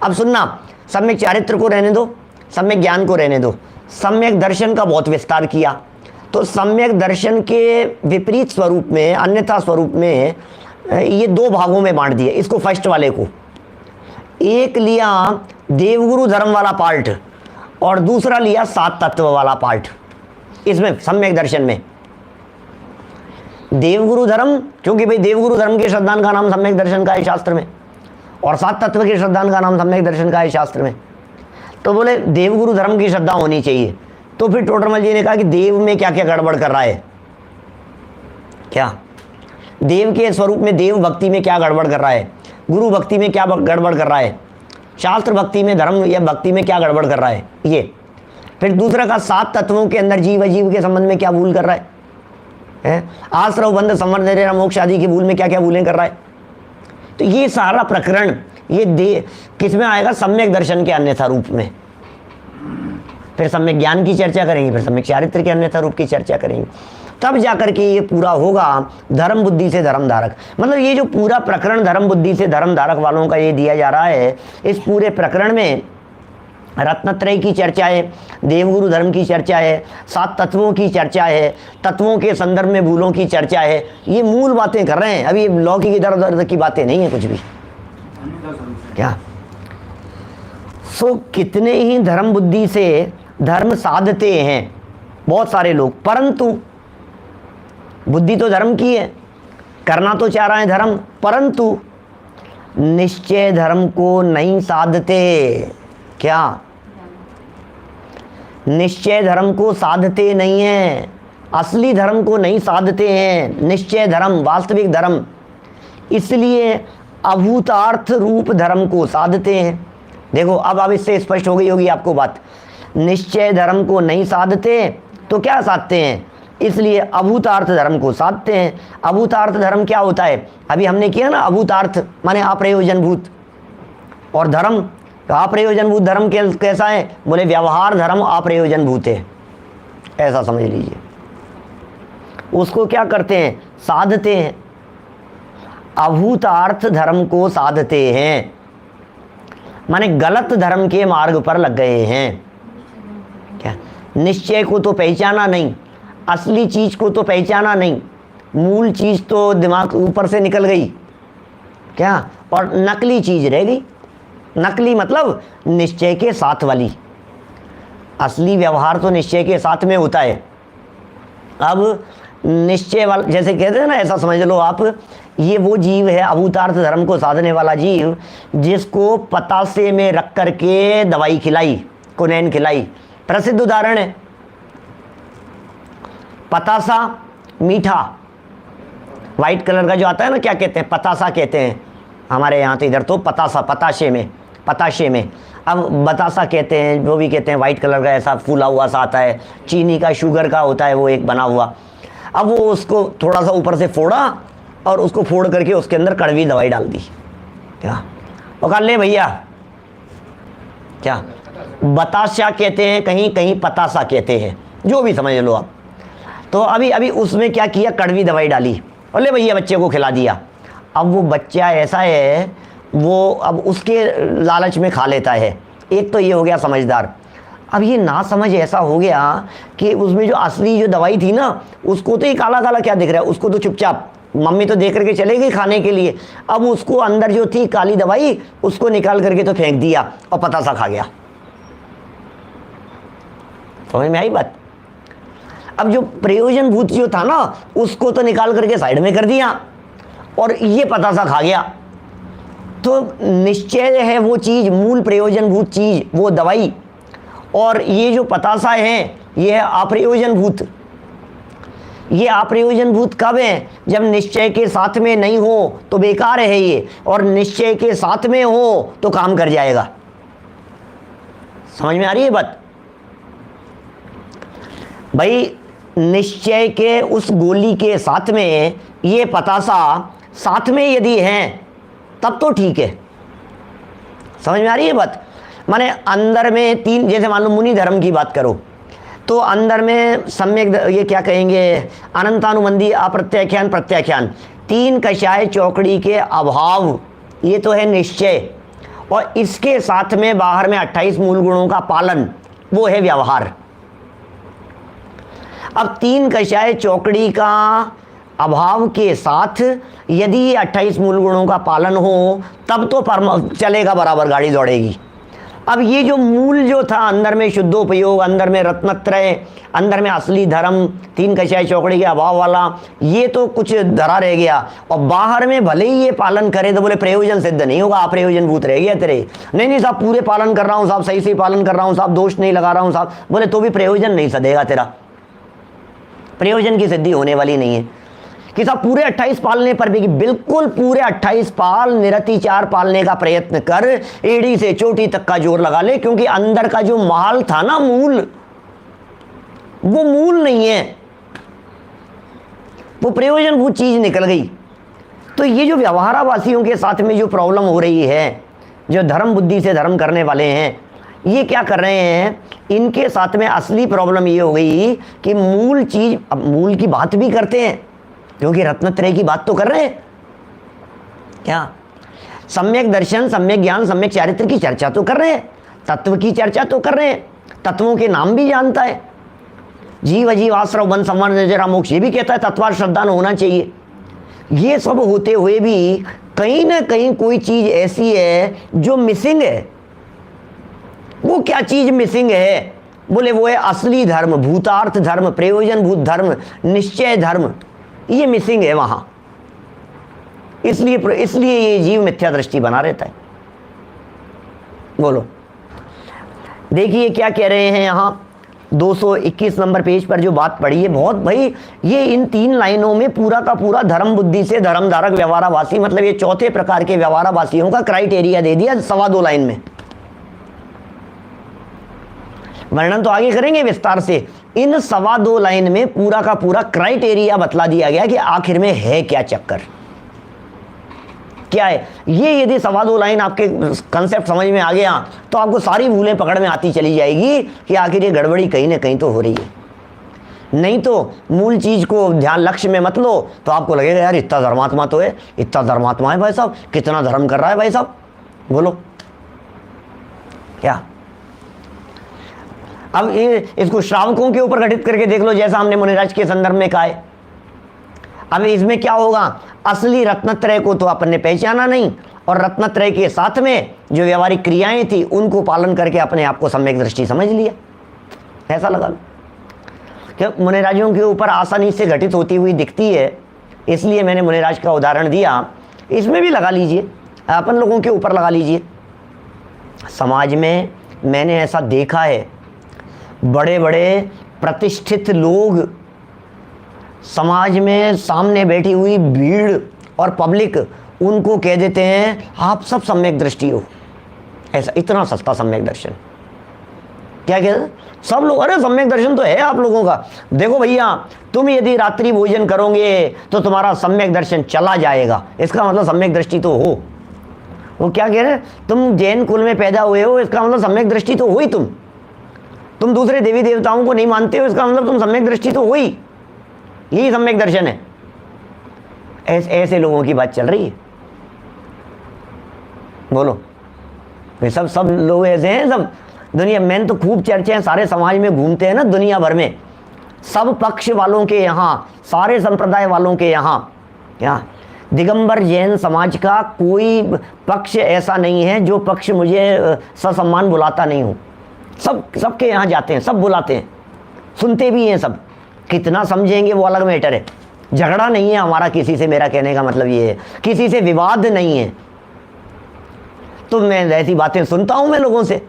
Speaker 1: अब सुनना, सम्यक चारित्र को रहने दो, सम्यक ज्ञान को रहने दो। सम्यक दर्शन का बहुत विस्तार किया, तो सम्यक दर्शन के विपरीत स्वरूप में, अन्यथा स्वरूप में ये 2 भागों में बांट दिए इसको। फर्स्ट वाले को एक लिया देवगुरु धर्म वाला पार्ट और दूसरा लिया 7 तत्व वाला पार्ट। इसमें सम्यक दर्शन में देवगुरु धर्म, क्योंकि भाई देवगुरु धर्म के श्रद्धान का नाम सम्यक दर्शन का है शास्त्र में, और 7 तत्व के श्रद्धान का नाम सम्यक दर्शन का है शास्त्र में। तो बोले देवगुरु धर्म की श्रद्धा होनी चाहिए। तो फिर टोडरमल जी ने कहा कि देव में क्या क्या गड़बड़ कर रहा है, क्या देव के स्वरूप में, देव भक्ति में क्या गड़बड़ कर रहा है, गुरु भक्ति में क्या गड़बड़ कर रहा है, शास्त्र भक्ति में, धर्म या भक्ति में क्या गड़बड़ कर रहा है। ये फिर दूसरा का 7 तत्वों के अंदर जीव अजीव के संबंध में क्या भूल कर रहा है, आश्रव बंध संवर्धन मोक्ष आदि की भूल में क्या क्या भूलें कर रहा है। तो ये सारा प्रकरण ये किस में आएगा? सम्यक दर्शन के अन्यथा रूप में। फिर सम्यक ज्ञान की चर्चा करेंगे, फिर सम्यक चारित्र के अन्यथा रूप की चर्चा करेंगे, तब जाकर के ये पूरा होगा धर्म बुद्धि से धर्म धारक। मतलब ये जो पूरा प्रकरण धर्म बुद्धि से धर्म धारक वालों का ये दिया जा रहा है, इस पूरे प्रकरण में रत्नत्रय की चर्चा है, देवगुरु धर्म की चर्चा है, 7 तत्वों की चर्चा है, तत्वों के संदर्भ में भूलों की चर्चा है। ये मूल बातें कर रहे हैं। अभी लौकिक इधर उधर की बातें नहीं है कुछ भी। क्या कितने ही धर्म बुद्धि से धर्म साधते हैं बहुत सारे लोग, परंतु बुद्धि तो धर्म की है, करना तो चाह रहे हैं धर्म, परंतु निश्चय धर्म को नहीं साधते। क्या निश्चय धर्म को साधते नहीं है, असली धर्म को नहीं साधते हैं, निश्चय धर्म, वास्तविक धर्म। इसलिए अभूतार्थ रूप धर्म को साधते हैं। देखो अब इससे स्पष्ट हो गई होगी आपको बात। निश्चय धर्म को नहीं साधते, तो क्या साधते हैं, इसलिए अभूतार्थ धर्म को साधते हैं। अभूतार्थ धर्म क्या होता है, अभी हमने किया ना, अभूतार्थ माने अप्रयोजनभूत, और धर्म तो अप्रयोजनभूत धर्म कैसा है, बोले व्यवहार धर्म अप्रयोजनभूत है, ऐसा समझ लीजिए। उसको क्या करते हैं, साधते हैं, अभूतार्थ धर्म को साधते हैं, माने गलत धर्म के मार्ग पर लग गए हैं। क्या, निश्चय को तो पहचाना नहीं, असली चीज को तो पहचाना नहीं, मूल चीज तो दिमाग ऊपर से निकल गई क्या, और नकली चीज रह गई। नकली मतलब निश्चय के साथ वाली, असली व्यवहार तो निश्चय के साथ में होता है। अब निश्चय वाला जैसे कहते हैं ना, ऐसा समझ लो आप, ये वो जीव है अभूतार्थ धर्म को साधने वाला जीव, जिसको पतासे में रख करके दवाई खिलाई, कुनैन खिलाई। प्रसिद्ध उदाहरण है, पतासा मीठा वाइट कलर का जो आता है ना, क्या कहते हैं, पतासा कहते हैं हमारे यहाँ तो, इधर तो पतासा, पताशे में अब बतासा कहते हैं, जो भी कहते हैं, वाइट कलर का ऐसा फूला हुआ सा आता है, चीनी का शुगर का होता है वो एक बना हुआ। अब वो उसको थोड़ा सा ऊपर से फोड़ा और उसको फोड़ करके उसके अंदर कड़वी दवाई डाल दी, क्या वो कहा ले भैया, क्या बताशा कहते हैं, कहीं कहीं पतासा कहते हैं, जो भी समझ लो आप। तो अभी अभी उसमें क्या किया, कड़वी दवाई डाली और ले भैया बच्चे को खिला दिया। अब वो बच्चा ऐसा है, वो अब उसके लालच में खा लेता है। एक तो ये हो गया समझदार। अब ये ना समझ ऐसा हो गया कि उसमें जो असली जो दवाई थी ना, उसको तो ये काला काला क्या दिख रहा है, उसको तो चुपचाप मम्मी तो देख करके चले गई खाने के लिए। अब उसको अंदर जो थी काली दवाई, उसको निकाल करके तो फेंक दिया और पतासा खा गया। समझ में आई बात। अब जो प्रयोजन भूत जो था ना, उसको तो निकाल करके साइड में कर दिया और ये पतासा खा गया। तो निश्चय है वो चीज, मूल प्रयोजन भूत चीज वो दवाई, और ये जो पतासा है ये है अप्रयोजन भूत। ये अप्रयोजन भूत कब है, जब निश्चय के साथ में नहीं हो तो बेकार है ये, और निश्चय के साथ में हो तो काम कर जाएगा। समझ में आ रही है बात भाई। निश्चय के उस गोली के साथ में ये पतासा साथ में यदि है तब तो ठीक है। समझ में आ रही है बात। माने अंदर में तीन, जैसे मान लो मुनि धर्म की बात करो तो अंदर में सम्यक ये क्या कहेंगे, अनंतानुबंधी, अप्रत्याख्यान, प्रत्याख्यान, तीन कषाय चौकड़ी के अभाव, ये तो है निश्चय, और इसके साथ में बाहर में 28 मूल गुणों का पालन, वो है व्यवहार। अब तीन कषाय चौकड़ी का अभाव के साथ यदि ये 28 मूल गुणों का पालन हो तब तो चलेगा, बराबर गाड़ी दौड़ेगी। अब ये जो मूल जो था, अंदर में शुद्धोपयोग, अंदर में रत्नत्रय, अंदर में असली धर्म, तीन कषाय चौकड़ी के अभाव वाला, ये तो कुछ धरा रह गया, और बाहर में भले ही ये पालन करे तो बोले प्रयोजन सिद्ध नहीं होगा, अप्रयोजन भूत रह गया तेरे। नहीं साहब पूरे पालन कर रहा हूँ साहब, सही से पालन कर रहा हूँ साहब, दोष नहीं लगा रहा हूँ साहब, बोले तो भी प्रयोजन नहीं सधेगा तेरा, प्रयोजन की सिद्धि होने वाली नहीं है। कि साहब पूरे 28 पालने पर भी, बिल्कुल पूरे 28 पाल, निरतिचार पालने का प्रयत्न कर, एड़ी से चोटी तक का जोर लगा ले, क्योंकि अंदर का जो माल था ना, मूल, वो मूल नहीं है, वो प्रयोजनभूत चीज निकल गई। तो ये जो व्यवहारावासियों के साथ में जो प्रॉब्लम हो रही है, जो धर्म बुद्धि से धर्म करने वाले हैं, ये क्या कर रहे हैं, इनके साथ में असली प्रॉब्लम ये हो गई कि मूल चीज, अब मूल की बात भी करते हैं क्योंकि रत्नत्रय की बात तो कर रहे हैं, क्या सम्यक दर्शन, सम्यक ज्ञान, सम्यक चारित्र की चर्चा तो कर रहे हैं, तत्व की चर्चा तो कर रहे हैं, तत्वों के नाम भी जानता है, जीव अजीव आश्रव वन संवर जरा मोक्ष, ये भी कहता है तत्वार्थ श्रद्धा होना चाहिए। ये सब होते हुए भी कहीं ना कहीं कोई चीज ऐसी है जो मिसिंग है। वो क्या चीज मिसिंग है, बोले वो है असली धर्म, भूतार्थ धर्म, प्रयोजन भूत धर्म, निश्चय धर्म, ये मिसिंग है वहां। इसलिए ये जीव मिथ्या दृष्टि बना रहता है। बोलो, देखिए क्या कह रहे हैं यहां 221 नंबर पेज पर जो बात पढ़ी है, बहुत भाई, ये इन 3 लाइनों में पूरा का पूरा धर्म बुद्धि से धर्म धारक व्यवहारावासी, मतलब ये चौथे प्रकार के व्यवहारावासियों का क्राइटेरिया दे दिया 2.25 लाइन में। वर्णन तो आगे करेंगे विस्तार से। इन 2.25 लाइन में पूरा का पूरा क्राइटेरिया बतला दिया गया कि आखिर में है क्या चक्कर, क्या है ये। यदि 2.25 लाइन आपके कंसेप्ट समझ में आ गया तो आपको सारी भूलें पकड़ में आती चली जाएगी कि आखिर ये गड़बड़ी कहीं ना कहीं तो हो रही है। नहीं तो मूल चीज को ध्यान लक्ष्य में मत लो तो आपको लगेगा यार इतना धर्मात्मा तो है, इतना धर्मात्मा है भाई साहब, कितना धर्म कर रहा है भाई साहब, बोलो क्या। अब इसको श्रावकों के ऊपर घटित करके देख लो, जैसा हमने मुनिराज के संदर्भ में कहा है। अब इसमें क्या होगा, असली रत्नत्रय को तो अपन ने पहचाना नहीं, और रत्नत्रय के साथ में जो व्यवहारिक क्रियाएं थी उनको पालन करके अपने आप को सम्यक दृष्टि समझ लिया, ऐसा लगा लो। क्या मुनिराजों के ऊपर आसानी से घटित होती हुई दिखती है, इसलिए मैंने मुनिराज का उदाहरण दिया। इसमें भी लगा लीजिए, अपन लोगों के ऊपर लगा लीजिए। समाज में मैंने ऐसा देखा है, बड़े बड़े प्रतिष्ठित लोग समाज में सामने बैठी हुई भीड़ और पब्लिक उनको कह देते हैं आप सब सम्यक दृष्टि हो, ऐसा इतना सस्ता सम्यक दर्शन। क्या कहते हैं सब लोग, अरे सम्यक दर्शन तो है आप लोगों का, देखो भैया तुम यदि रात्रि भोजन करोगे तो तुम्हारा सम्यक दर्शन चला जाएगा, इसका मतलब सम्यक दृष्टि तो हो। वो क्या कह रहे हैं, तुम जैन कुल में पैदा हुए हो, इसका मतलब सम्यक दृष्टि तो हुई। तुम दूसरे देवी देवताओं को नहीं मानते हो, इसका मतलब तुम सम्यक दृष्टि तो हुई। यही सम्यक दर्शन है। ऐसे लोगों की बात चल रही है, बोलो। वे सब लोग ऐसे हैं, सब दुनिया में तो खूब चर्चे हैं, सारे समाज में घूमते हैं ना दुनिया भर में, सब पक्ष वालों के यहाँ, सारे संप्रदाय वालों के यहाँ दिगंबर जैन समाज का कोई पक्ष ऐसा नहीं है जो पक्ष मुझे ससम्मान बुलाता नहीं हो। सबके यहाँ जाते हैं, सब बुलाते हैं, सुनते भी हैं सब। कितना समझेंगे वो अलग मैटर है। झगड़ा नहीं है हमारा किसी से, मेरा कहने का मतलब ये है, किसी से विवाद नहीं है। तो मैं ऐसी बातें सुनता हूँ मैं लोगों से,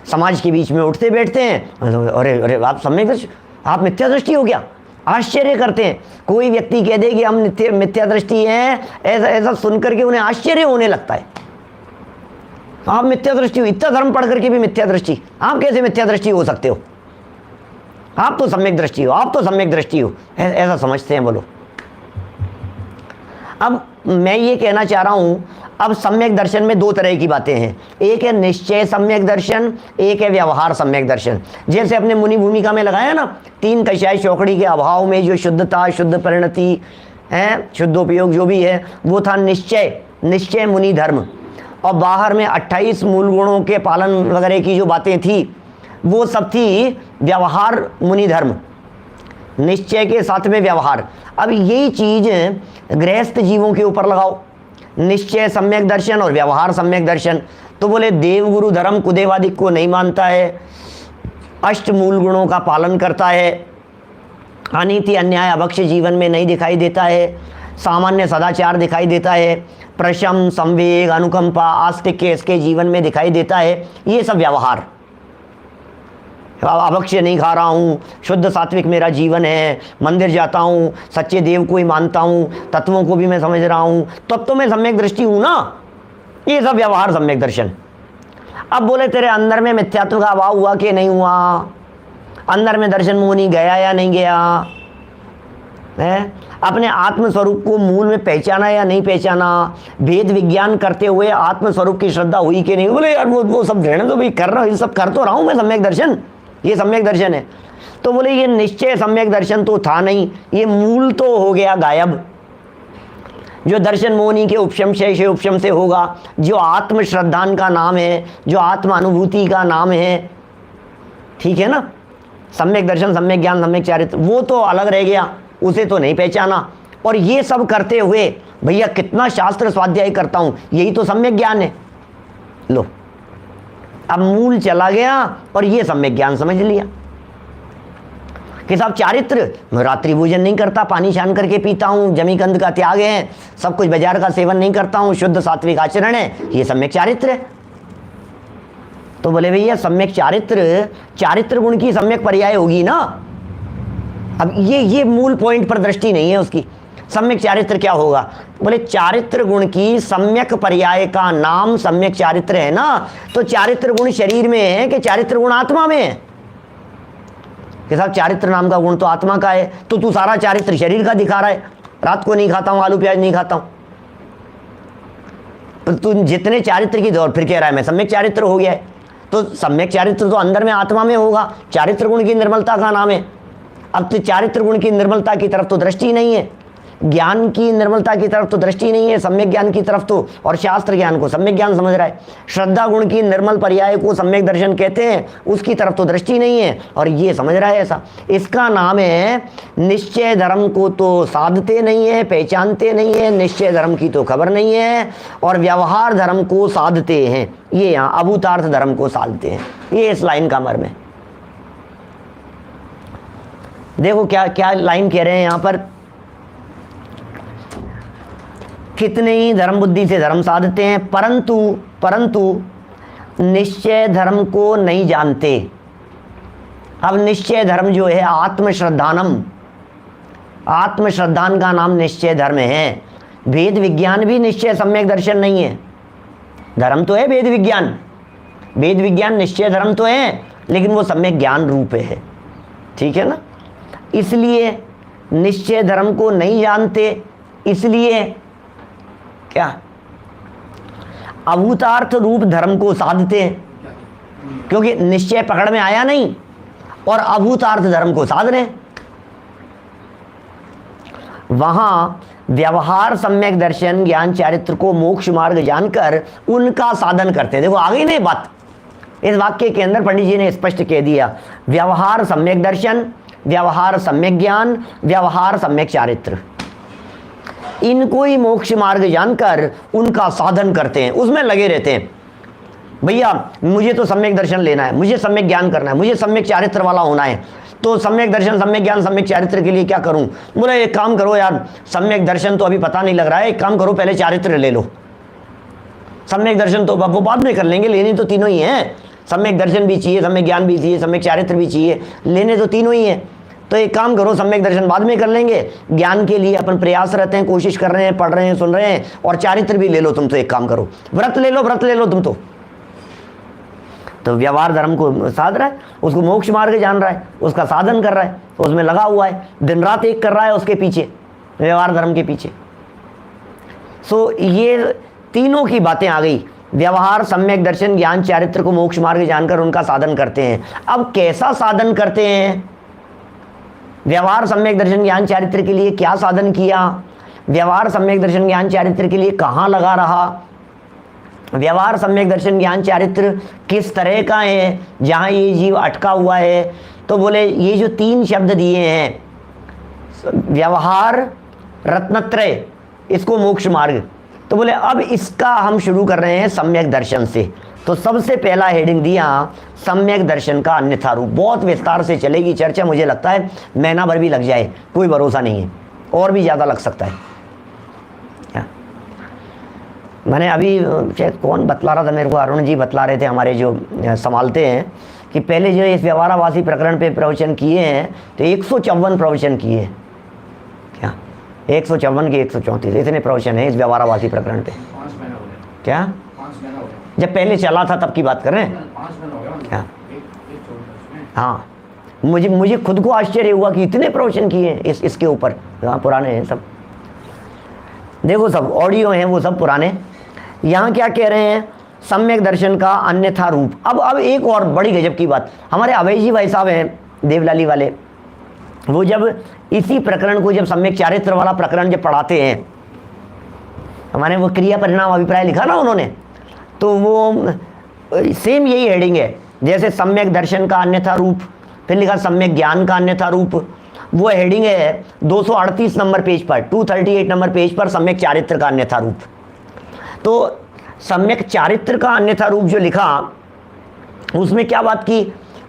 Speaker 1: समाज के बीच में उठते बैठते हैं, अरे अरे आप सम्यक दृष्टि, आप मिथ्या दृष्टि हो क्या, आश्चर्य करते हैं। कोई व्यक्ति कह दे कि हम मिथ्या दृष्टि हैं, ऐसा सुनकर के उन्हें आश्चर्य होने लगता है। आप मिथ्या दृष्टि हो, इतना धर्म पढ़ करके भी मिथ्या दृष्टि, आप कैसे मिथ्या दृष्टि हो सकते हो, आप तो सम्यक दृष्टि हो, आप तो सम्यक दृष्टि हो, ऐसा समझते हैं। बोलो अब मैं ये कहना चाह रहा हूं, अब सम्यक दर्शन में 2 तरह की बातें हैं, एक है निश्चय सम्यक दर्शन, एक है व्यवहार सम्यक दर्शन। जैसे अपने मुनि भूमिका में लगाया ना, 3 कषाय चौकड़ी के अभाव में जो शुद्धता, शुद्ध परिणति है, शुद्धोपयोग जो भी है, वो था निश्चय मुनि धर्म। और बाहर में 28 मूल गुणों के पालन वगैरह की जो बातें थी वो सब थी व्यवहार मुनि धर्म, निश्चय के साथ में व्यवहार। अब यही चीज गृहस्थ जीवों के ऊपर लगाओ, निश्चय सम्यक दर्शन और व्यवहार सम्यक दर्शन। तो बोले देवगुरु धर्म कुदेवादिक को नहीं मानता है, अष्ट मूल गुणों का पालन करता है, अनीति अन्याय अभक्ष जीवन में नहीं दिखाई देता है, सामान्य सदाचार दिखाई देता है, प्रशम संवेग अनुकंपा आस्तिक्य इसके जीवन में दिखाई देता है। ये सब व्यवहार, अभक्ष्य नहीं खा रहा हूँ, शुद्ध सात्विक मेरा जीवन है, मंदिर जाता हूँ, सच्चे देव को ही मानता हूँ, तत्वों को भी मैं समझ रहा हूँ, तब तो मैं सम्यक दृष्टि हूँ ना। ये सब व्यवहार सम्यक दर्शन। अब बोले तेरे अंदर में मिथ्यात्व का अभाव हुआ कि नहीं हुआ, अंदर में दर्शन मुनि गया या नहीं गया है, अपने आत्मस्वरूप को मूल में पहचाना या नहीं पहचाना, भेद विज्ञान करते हुए आत्मस्वरूप की श्रद्धा हुई कि नहीं। बोले यार वो सब रहने तो भाई, कर रहा हूँ, ये सब कर तो रहा हूँ मैं सम्यक दर्शन, ये सम्यक दर्शन है। तो बोले ये निश्चय सम्यक दर्शन तो था नहीं, ये मूल तो हो गया गायब। जो दर्शन मोहनी के उपशम से उपशम से होगा, जो आत्म श्रद्धान का नाम है, जो आत्म अनुभूति का नाम है, ठीक है ना, सम्यक दर्शन सम्यक ज्ञान सम्यक चारित्र, वो तो अलग रह गया, उसे तो नहीं पहचाना। और ये सब करते हुए भैया कितना शास्त्र स्वाध्याय करता हूं, यही तो सम्यक ज्ञान है। लो अब मूल चला गया और ये सम्यक ज्ञान समझ लिया कि साहब चारित्र, मैं रात्रि भोजन नहीं करता, पानी छान करके पीता हूँ, जमी कंद का त्याग है, सब कुछ बाजार का सेवन नहीं करता हूँ, शुद्ध सात्विक आचरण है, ये सम्यक चारित्र है। तो बोले भैया सम्यक चारित्र गुण की सम्यक पर्याय होगी ना। अब ये मूल पॉइंट पर दृष्टि नहीं है उसकी। सम्यक चारित्र क्या होगा, बोले चारित्र गुण की सम्यक पर्याय का नाम सम्यक चारित्र है ना। तो चारित्र गुण शरीर में है कि चारित्र गुण आत्मा में है, कि साहब चारित्र नाम का गुण तो आत्मा का है, तो तू सारा चारित्र शरीर का दिखा रहा है। रात को नहीं खाता हूं, आलू प्याज नहीं खाता हूं, तो तू जितने चारित्र की दौड़ फिर कह रहा है मैं सम्यक चारित्र हो गया है। तो सम्यक चारित्र तो अंदर में आत्मा में होगा, चारित्र गुण की निर्मलता का नाम है। अब तो चारित्र गुण की निर्मलता की तरफ तो दृष्टि नहीं है, ज्ञान की निर्मलता की तरफ तो दृष्टि नहीं है, सम्यक ज्ञान की तरफ तो, और शास्त्र ज्ञान को सम्यक ज्ञान समझ रहा है। श्रद्धा गुण की निर्मल पर्याय को सम्यक दर्शन कहते हैं, उसकी तरफ तो दृष्टि नहीं है और ये समझ रहा है ऐसा। इसका नाम है निश्चय धर्म को तो साधते नहीं है, पहचानते नहीं है, निश्चय धर्म की तो खबर नहीं है, और व्यवहार धर्म को साधते हैं। ये यहाँ अभूतार्थ धर्म को साधते हैं, ये इस लाइन का मर्म है। देखो क्या क्या लाइन कह रहे हैं यहाँ पर, कितने ही धर्म बुद्धि से धर्म साधते हैं, परंतु निश्चय धर्म को नहीं जानते। अब निश्चय धर्म जो है आत्मश्रद्धानम, आत्मश्रद्धान का नाम निश्चय धर्म है। वेद विज्ञान भी निश्चय सम्यक दर्शन नहीं है। धर्म तो है वेद विज्ञान, वेद विज्ञान निश्चय धर्म तो है, लेकिन वो सम्यक ज्ञान रूप है, ठीक है ना। इसलिए निश्चय धर्म को नहीं जानते, इसलिए क्या अभूतार्थ रूप धर्म को साधते हैं, क्योंकि निश्चय पकड़ में आया नहीं और अभूतार्थ धर्म को साध रहे हैं। वहां व्यवहार सम्यक दर्शन ज्ञान चारित्र को मोक्ष मार्ग जानकर उनका साधन करते हैं। देखो आ गई ना बात, इस वाक्य के अंदर पंडित जी ने स्पष्ट कह दिया, व्यवहार सम्यक दर्शन, व्यवहार सम्यक ज्ञान, व्यवहार सम्यक चारित्र, इनको ही मोक्ष मार्ग जानकर उनका साधन करते हैं, उसमें लगे रहते हैं। भैया मुझे तो सम्यक दर्शन लेना है, मुझे सम्यक ज्ञान करना है, मुझे सम्यक चारित्र वाला होना है, तो सम्यक दर्शन सम्यक ज्ञान सम्यक चारित्र के लिए क्या करूं? बोले एक काम करो यार, सम्यक दर्शन तो अभी पता नहीं लग रहा है, एक काम करो पहले चारित्र ले लो। सम्यक दर्शन तो वो बाद में कर लेंगे, लेने तो तीनों ही हैं, सम्यक दर्शन भी चाहिए, सम्यक ज्ञान भी चाहिए, सम्यक चारित्र भी चाहिए, लेने तो तीनों ही हैं। तो एक काम करो, सम्यक दर्शन बाद में कर लेंगे, ज्ञान के लिए अपन प्रयासरत हैं, कोशिश कर रहे हैं, पढ़ रहे हैं, सुन रहे हैं, और चारित्र भी ले लो तुम। तो एक काम करो, व्रत ले लो तुम तो व्यवहार धर्म को साध रहा है, उसको मोक्ष मार्ग जान रहा है, उसका साधन कर रहा है, तो उसमें लगा हुआ है, दिन रात एक कर रहा है उसके पीछे, व्यवहार धर्म के पीछे। सो ये तीनों की बातें आ गई, व्यवहार सम्यक दर्शन ज्ञान चारित्र को मोक्ष मार्ग जानकर उनका साधन करते हैं। अब कैसा साधन करते हैं? व्यवहार सम्यक दर्शन ज्ञान चारित्र के लिए क्या साधन किया? व्यवहार सम्यक दर्शन ज्ञान चारित्र के लिए कहाँ लगा रहा? व्यवहार सम्यक दर्शन ज्ञान चारित्र किस तरह का है जहाँ ये जीव अटका हुआ है? तो बोले ये जो तीन शब्द दिए हैं, व्यवहार रत्नत्रय, इसको मोक्ष मार्ग, तो बोले अब इसका हम शुरू कर रहे हैं सम्यक दर्शन से। तो सबसे पहला हेडिंग दिया सम्यक दर्शन का अन्यथा रूप। बहुत विस्तार से चलेगी चर्चा, मुझे लगता है महीना भर भी लग जाए, कोई भरोसा नहीं है, और भी ज़्यादा लग सकता है। मैंने अभी शायद कौन बतला रहा था मेरे को, अरुण जी बतला रहे थे हमारे जो संभालते हैं, कि पहले जो इस व्यवहारावासी प्रकरण पे प्रवचन किए हैं तो 154 प्रवचन किए, क्या 154 के 134 इतने प्रवचन है इस व्यवहारावासी प्रकरण पे। क्या जब पहले चला था तब की बात कर रहे हैं क्या? हाँ, मुझे खुद को आश्चर्य हुआ कि इतने प्रवचन किए हैं इसके ऊपर। हाँ पुराने हैं सब, देखो सब ऑडियो हैं वो सब पुराने। यहाँ क्या कह रहे हैं? सम्यक दर्शन का अन्यथा रूप। अब एक और बड़ी गजब की बात, हमारे अभय जी भाई साहब हैं देवलाली वाले, वो जब इसी प्रकरण को, जब सम्यक चारित्र वाला प्रकरण जब पढ़ाते हैं, हमारे वो क्रिया परिणाम अभिप्राय लिखा ना उन्होंने, तो वो सेम यही हेडिंग है, जैसे सम्यक दर्शन का अन्यथा रूप, फिर लिखा सम्यक ज्ञान का अन्यथा रूप। वो हेडिंग है 238 नंबर पेज पर, 238 नंबर पेज पर सम्यक चारित्र का अन्यथा रूप। तो सम्यक चारित्र का अन्यथा रूप जो लिखा, उसमें क्या बात की?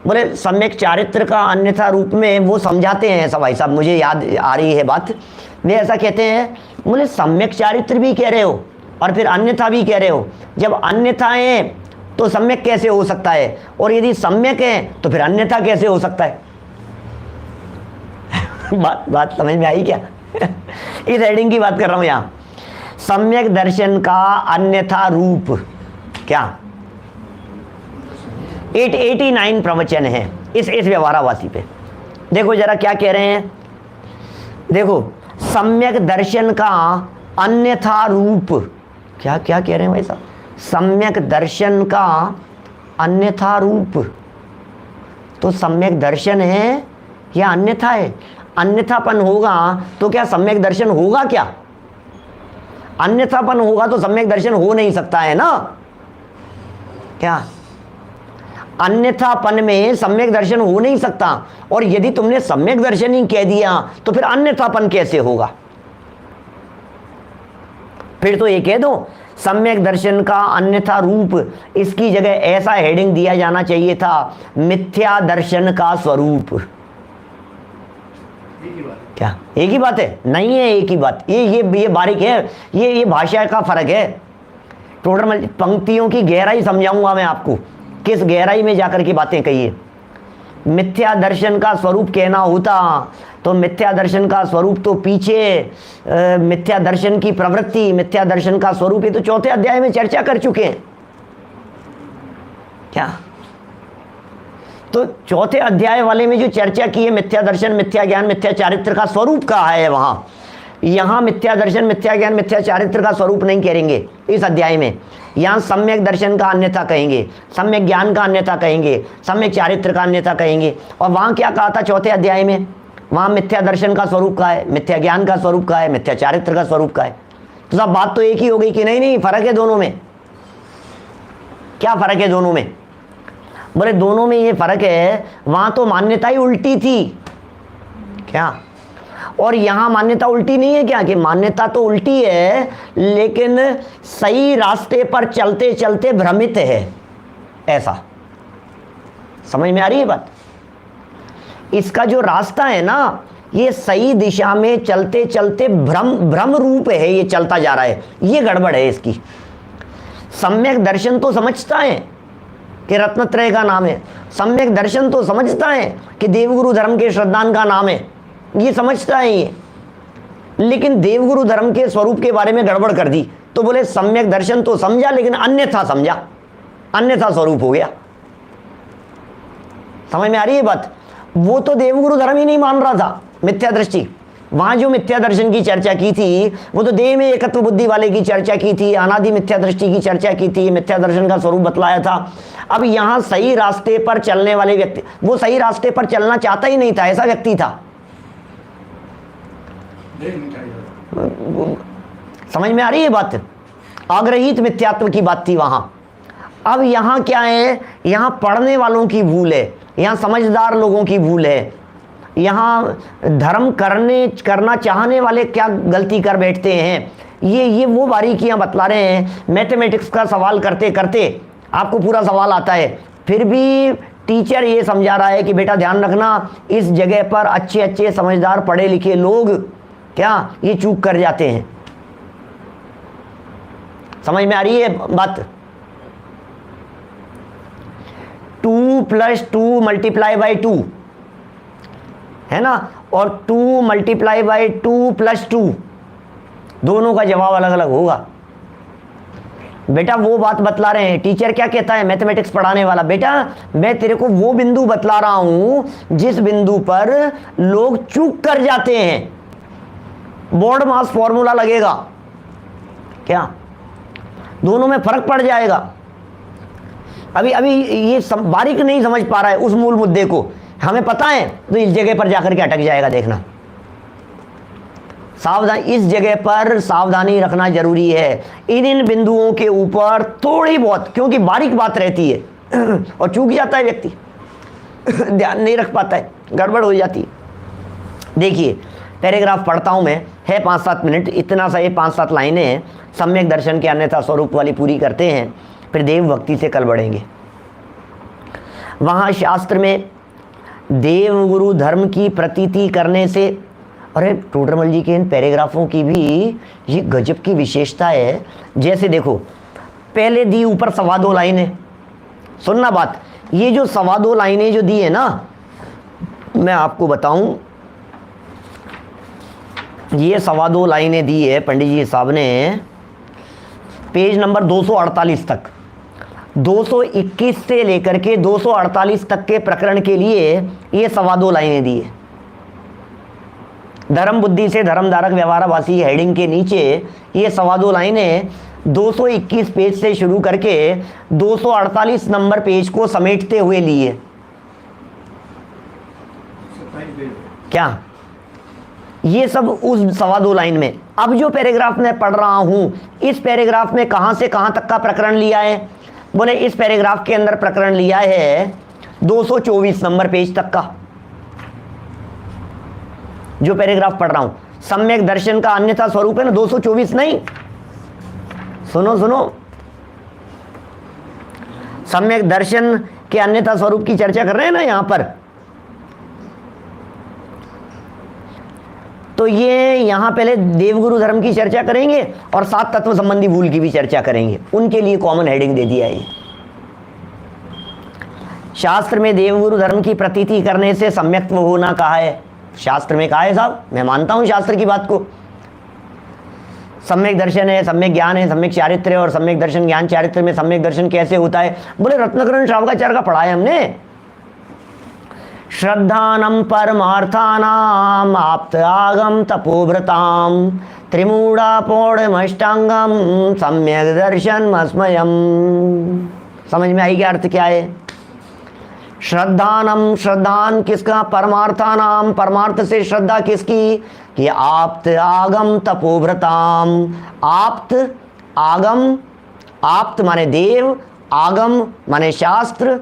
Speaker 1: बोले सम्यक चारित्र का अन्यथा रूप में वो समझाते हैं ऐसा, भाई साहब मुझे याद आ रही है बात, वे ऐसा कहते हैं, बोले सम्यक चारित्र भी कह रहे हो और फिर अन्यथा भी कह रहे हो, जब अन्यथा है तो सम्यक कैसे हो सकता है, और यदि सम्यक है तो फिर अन्यथा कैसे हो सकता है? बात समझ में आई क्या? इस हेडिंग की बात कर रहा हूं यहां, सम्यक दर्शन का अन्यथा रूप। क्या 889 प्रवचन है इस व्यवहारावासी पे, देखो जरा क्या कह रहे हैं, देखो सम्यक दर्शन का अन्यथा रूप, क्या क्या कह रहे हैं भाई साहब, सम्यक दर्शन का अन्यथा रूप। तो सम्यक दर्शन है या अन्यथा है? अन्यथापन होगा तो क्या सम्यक दर्शन होगा क्या? अन्यथापन होगा तो सम्यक दर्शन हो नहीं सकता है ना। क्या अन्यथापन में सम्यक दर्शन हो नहीं सकता, और यदि तुमने सम्यक दर्शन ही कह दिया तो फिर अन्यथापन कैसे होगा? फिर तो ये कह दो सम्यक दर्शन का अन्यथा रूप, इसकी जगह ऐसा हेडिंग दिया जाना चाहिए था, मिथ्या दर्शन का स्वरूप। क्या एक ही बात है? नहीं है एक ही बात, ये बारीक है, ये भाषा का फर्क है। टोटल पंक्तियों की गहराई समझाऊंगा मैं आपको, किस गहराई में जाकर की बातें कही है। मिथ्या दर्शन का स्वरूप कहना होता तो मिथ्या दर्शन का स्वरूप तो पीछे मिथ्या दर्शन की प्रवृत्ति, मिथ्या दर्शन का स्वरूप ये तो चौथे अध्याय में चर्चा कर चुके हैं। क्या तो चौथे अध्याय वाले में जो चर्चा की है मिथ्या दर्शन, मिथ्या ज्ञान, मिथ्या चारित्र का स्वरूप कहा है वहां, यहां मिथ्या दर्शन, मिथ्या ज्ञान, मिथ्या चारित्र का स्वरूप नहीं कहेंगे इस अध्याय में। यहां सम्यक दर्शन का अन्यथा कहेंगे, सम्यक ज्ञान का अन्यथा कहेंगे, सम्यक चारित्र का अन्यथा कहेंगे। और वहां क्या कहा था चौथे अध्याय में? वहां मिथ्या दर्शन का स्वरूप का है, मिथ्या ज्ञान का स्वरूप का है, मिथ्या चारित्र का स्वरूप का है। तो सब बात तो एक ही हो गई कि नहीं फर्क है दोनों में। क्या फर्क है दोनों में? बोले दोनों में ये फर्क है, वहां तो मान्यता ही उल्टी थी क्या, और यहां मान्यता उल्टी नहीं है क्या? कि मान्यता तो उल्टी है लेकिन सही रास्ते पर चलते चलते भ्रमित है, ऐसा समझ में आ रही है बात? इसका जो रास्ता है ना, ये सही दिशा में चलते चलते भ्रम रूप है, ये चलता जा रहा है, ये गड़बड़ है इसकी। सम्यक दर्शन तो समझता है कि रत्नत्रय का नाम है, सम्यक दर्शन तो समझता है कि देवगुरु धर्म के श्रद्धान का नाम है, ये समझता है ये, लेकिन देवगुरु धर्म के स्वरूप के बारे में गड़बड़ कर दी। तो बोले सम्यक दर्शन तो समझा लेकिन अन्यथा समझा, अन्यथा स्वरूप हो गया। समझ में आ रही है बात? वो तो देवगुरु धर्म ही नहीं मान रहा था, मिथ्या दृष्टि। वहां जो मिथ्या दर्शन की चर्चा की थी वो तो देह में एकत्व बुद्धि वाले की चर्चा की थी, अनादि मिथ्या दृष्टि की चर्चा की थी, मिथ्या दर्शन का स्वरूप बतलाया था। अब यहां सही रास्ते पर चलने वाले व्यक्ति, वो सही रास्ते पर चलना चाहता ही नहीं था, ऐसा व्यक्ति था। समझ में आ रही है बात? आग्रहित मिथ्यात्व की बात थी वहां। अब यहां क्या है? यहां पढ़ने वालों की भूल है, यहां समझदार लोगों की भूल है, यहां धर्म करना चाहने वाले क्या गलती कर बैठते हैं, ये वो बारीकियां बतला रहे हैं। मैथमेटिक्स का सवाल करते करते आपको पूरा सवाल आता है, फिर भी टीचर ये समझा रहा है कि बेटा ध्यान रखना, इस जगह पर अच्छे अच्छे समझदार पढ़े लिखे लोग क्या ये चूक कर जाते हैं। समझ में आ रही है बात? 2 + 2 × 2 है ना, और 2 × 2 + 2 दोनों का जवाब अलग अलग होगा। बेटा वो बात बतला रहे हैं, टीचर क्या कहता है मैथमेटिक्स पढ़ाने वाला, बेटा मैं तेरे को वो बिंदु बतला रहा हूं जिस बिंदु पर लोग चूक कर जाते हैं, बोर्ड मास फॉर्मूला लगेगा क्या, दोनों में फर्क पड़ जाएगा। अभी ये बारीक नहीं समझ पा रहा है उस मूल मुद्दे को, हमें पता है तो इस जगह पर जाकर के अटक जाएगा। देखना सावधान, इस जगह पर सावधानी रखना जरूरी है, इन बिंदुओं के ऊपर थोड़ी बहुत, क्योंकि बारीक बात रहती है और चूक जाता है व्यक्ति ध्यान नहीं रख पाता है, गड़बड़ हो जाती है। देखिए पैराग्राफ पढ़ता हूं मैं, है 5-7 मिनट, इतना सा ये 5-7 लाइनें हैं। सम्यक दर्शन के अन्यथा स्वरूप वाली पूरी करते हैं, फिर देव भक्ति से कल बढ़ेंगे। वहाँ शास्त्र में देव गुरु धर्म की प्रतीति करने से, अरे टोडरमल जी के इन पैराग्राफों की भी ये गजब की विशेषता है। जैसे देखो पहले दी ऊपर 2.25 लाइनें, सुनना बात, ये जो 2.25 लाइनें जो दी है ना, मैं आपको बताऊं, ये 2.25 लाइनें दी है पंडित जी साहब ने पेज नंबर 248 तक, 221 से लेकर के 248 तक के प्रकरण के लिए ये 2.25 लाइनें दी है। धर्म बुद्धि से धर्मधारक व्यवहारवासी हेडिंग के नीचे ये 2.25 लाइनें 221 पेज से शुरू करके 248 नंबर पेज को समेटते हुए लिए। क्या ये सब उस 2.25 लाइन में। अब जो पैराग्राफ मैं पढ़ रहा हूं, इस पैराग्राफ में कहां से कहां तक का प्रकरण लिया है? बोले इस पैराग्राफ के अंदर प्रकरण लिया है 224 नंबर पेज तक का। जो पैराग्राफ पढ़ रहा हूं, सम्यक दर्शन का अन्यथा स्वरूप है ना, 224 नहीं, सुनो सुनो, सम्यक दर्शन के अन्यथा स्वरूप की चर्चा कर रहे हैं ना यहां पर। तो ये यहां पहले देवगुरु धर्म की चर्चा करेंगे और 7 तत्व संबंधी भूल की भी चर्चा करेंगे। उनके लिए कॉमन हेडिंग दे दिया है। शास्त्र में देवगुरु धर्म की प्रतीति करने से सम्यक्त्व होना कहा है। शास्त्र में कहा है साहब, मैं मानता हूं शास्त्र की बात को। सम्यक दर्शन है, सम्यक ज्ञान है, सम्यक चारित्र है, और सम्यक दर्शन ज्ञान चारित्र में सम्यक दर्शन कैसे होता है? बोले रत्नकरण श्रावकाचार्य का पढ़ा है हमने। श्रद्धानम परमार्थानाम आप्त आगम तपोव्रताम त्रिमूढ़ा पौढ़मष्टांगम सम्यक दर्शन मस्मयम। समझ में आई क्या अर्थ क्या है? श्रद्धानम, श्रद्धान किसका? परमार्थानाम, परमार्थ से श्रद्धा किसकी? कि आप्त आगम तपोव्रताम। आप्त आगम, आप्त माने देव, आगम माने शास्त्र,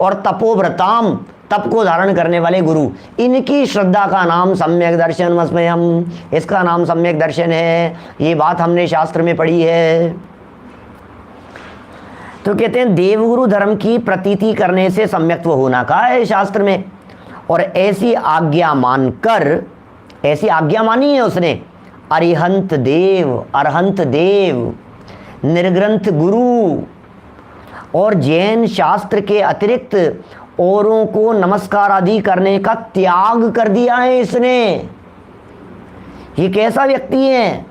Speaker 1: और तपोव्रताम तप को धारण करने वाले गुरु, इनकी श्रद्धा का नाम सम्यक दर्शन मस्मयम, इसका नाम सम्यक दर्शन है। ये बात हमने शास्त्र में पढ़ी है। तो कहते हैं देवगुरु धर्म की प्रतीति करने से सम्यक्त्व होना कहा है शास्त्र में, और ऐसी आज्ञा मानकर, ऐसी आज्ञा मानी है उसने अरिहंत देव, अरहंत देव, निर्ग्रंथ गुरु और जैन शास्त्र के अतिरिक्त औरों को नमस्कार आदि करने का त्याग कर दिया है इसने। ये कैसा व्यक्ति है?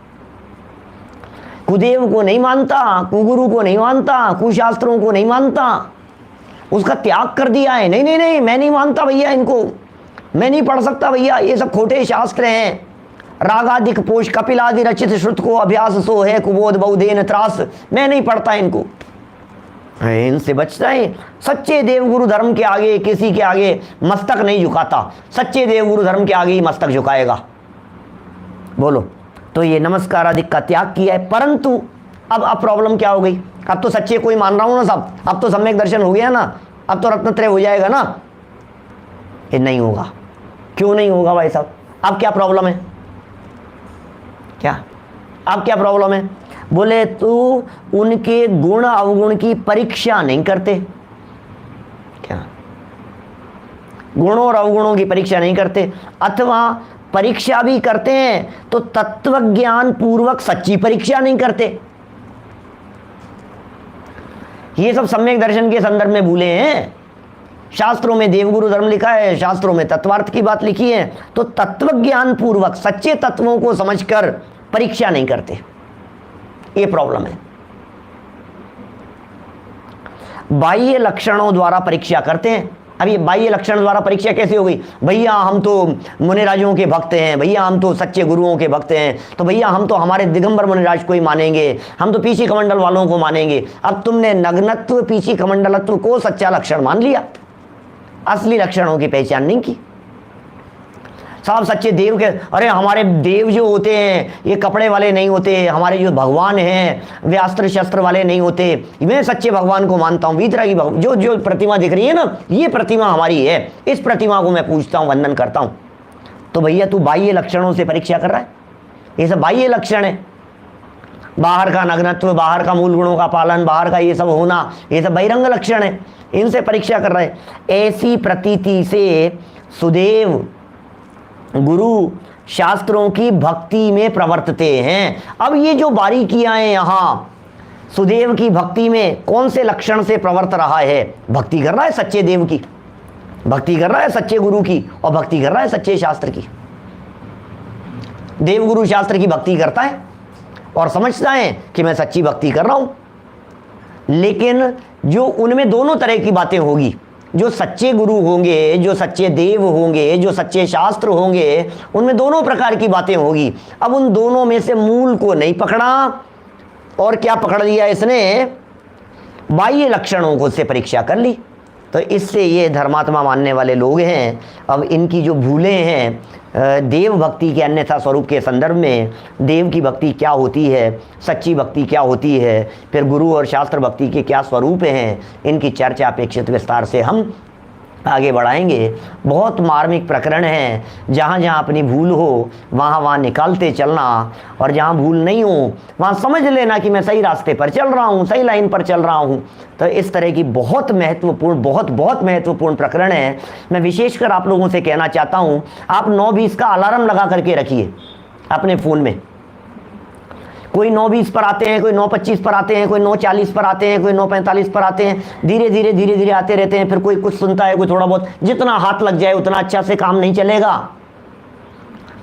Speaker 1: कुदेव को नहीं मानता, कुगुरु को नहीं मानता, कुशास्त्रों को नहीं मानता, उसका त्याग कर दिया है। नहीं नहीं नहीं, मैं नहीं मानता भैया इनको, मैं नहीं पढ़ सकता भैया, ये सब खोटे शास्त्र हैं। रागादिक पोष कपिलादि रचित श्रुत को अभ्यास सो है कुबोध बहुधेन त्रास, मैं नहीं पढ़ता इनको, इनसे बचता है। सच्चे देवगुरु धर्म के आगे किसी के आगे मस्तक नहीं झुकाता, सच्चे देवगुरु धर्म के आगे ही मस्तक झुकाएगा। बोलो, तो ये नमस्कार आदि का त्याग किया है। परंतु अब प्रॉब्लम क्या हो गई? अब तो सच्चे कोई मान रहा हूं ना साहब, अब तो सम्यक दर्शन हो गया ना, अब तो रत्नत्रय हो जाएगा ना। ये नहीं होगा। क्यों नहीं होगा भाई साहब? अब क्या प्रॉब्लम है? क्या अब क्या प्रॉब्लम है? बोले तू उनके गुण अवगुण की परीक्षा नहीं करते। क्या गुणों और अवगुणों की परीक्षा नहीं करते, अथवा परीक्षा भी करते हैं तो तत्व ज्ञान पूर्वक सच्ची परीक्षा नहीं करते। ये सब सम्यक दर्शन के संदर्भ में भूले हैं। शास्त्रों में देवगुरु धर्म लिखा है, शास्त्रों में तत्वार्थ की बात लिखी है, तो तत्व ज्ञान पूर्वक सच्चे तत्वों को समझकर परीक्षा नहीं करते। ये प्रॉब्लम है। बाह्य लक्षणों द्वारा परीक्षा करते हैं। अब ये बाह्य लक्षण द्वारा परीक्षा कैसे हो गई? भैया हम तो मुनिराजों के भक्त हैं, भैया हम तो सच्चे गुरुओं के भक्त हैं, तो भैया हम तो हमारे दिगंबर मुनिराज को ही मानेंगे, हम तो पीछी कमंडल वालों को मानेंगे। अब तुमने नग्नत्व पीछी कमंडलत्व को सच्चा लक्षण मान लिया, असली लक्षणों की पहचान नहीं की। साहब सच्चे देव के, अरे हमारे देव जो होते हैं ये कपड़े वाले नहीं होते, हमारे जो भगवान हैं वे अस्त्र शस्त्र वाले नहीं होते, मैं सच्चे भगवान को मानता हूँ। वीतरा की जो जो प्रतिमा दिख रही है ना, ये प्रतिमा हमारी है, इस प्रतिमा को मैं पूजता हूँ, वंदन करता हूँ। तो भैया तू बाह्य लक्षणों से परीक्षा कर रहा है। ये सब बाह्य लक्षण है, बाहर का नग्नत्व, बाहर का मूल गुणों का पालन, बाहर का ये सब होना, ये सब बहिरंग लक्षण है, इनसे परीक्षा कर रहे हैं। ऐसी प्रतीति से सुदेव गुरु शास्त्रों की भक्ति में प्रवर्तते हैं। अब ये जो बारीकियां हैं यहाँ सुदेव की भक्ति में, कौन से लक्षण से प्रवर्त रहा है? भक्ति कर रहा है सच्चे देव की, भक्ति कर रहा है सच्चे गुरु की, और भक्ति कर रहा है सच्चे शास्त्र की। देव गुरु शास्त्र की भक्ति करता है और समझता है कि मैं सच्ची भक्ति कर रहा हूं, लेकिन जो उनमें दोनों तरह की बातें होगी, जो सच्चे गुरु होंगे, जो सच्चे देव होंगे, जो सच्चे शास्त्र होंगे, उनमें दोनों प्रकार की बातें होगी। अब उन दोनों में से मूल को नहीं पकड़ा और क्या पकड़ लिया इसने, बाह्य लक्षणों को से परीक्षा कर ली। तो इससे ये धर्मात्मा मानने वाले लोग हैं। अब इनकी जो भूलें हैं देव भक्ति के अन्यथा स्वरूप के संदर्भ में, देव की भक्ति क्या होती है, सच्ची भक्ति क्या होती है, फिर गुरु और शास्त्र भक्ति के क्या स्वरूप हैं, इनकी चर्चा अपेक्षित विस्तार से हम आगे बढ़ाएंगे। बहुत मार्मिक प्रकरण है, जहाँ जहाँ अपनी भूल हो वहाँ वहाँ निकालते चलना, और जहाँ भूल नहीं हो वहाँ समझ लेना कि मैं सही रास्ते पर चल रहा हूँ, सही लाइन पर चल रहा हूँ। तो इस तरह की बहुत महत्वपूर्ण, बहुत महत्वपूर्ण प्रकरण है। मैं विशेषकर आप लोगों से कहना चाहता हूँ, आप 9:20 का अलार्म लगा करके रखिए अपने फ़ोन में। कोई 9:20 पर आते हैं, कोई 9:25 पर आते हैं, कोई 9:40 पर आते हैं, कोई 9:45 पर आते हैं, धीरे धीरे आते रहते हैं। फिर कोई कुछ सुनता है, कोई थोड़ा बहुत, जितना हाथ लग जाए उतना अच्छा से काम नहीं चलेगा।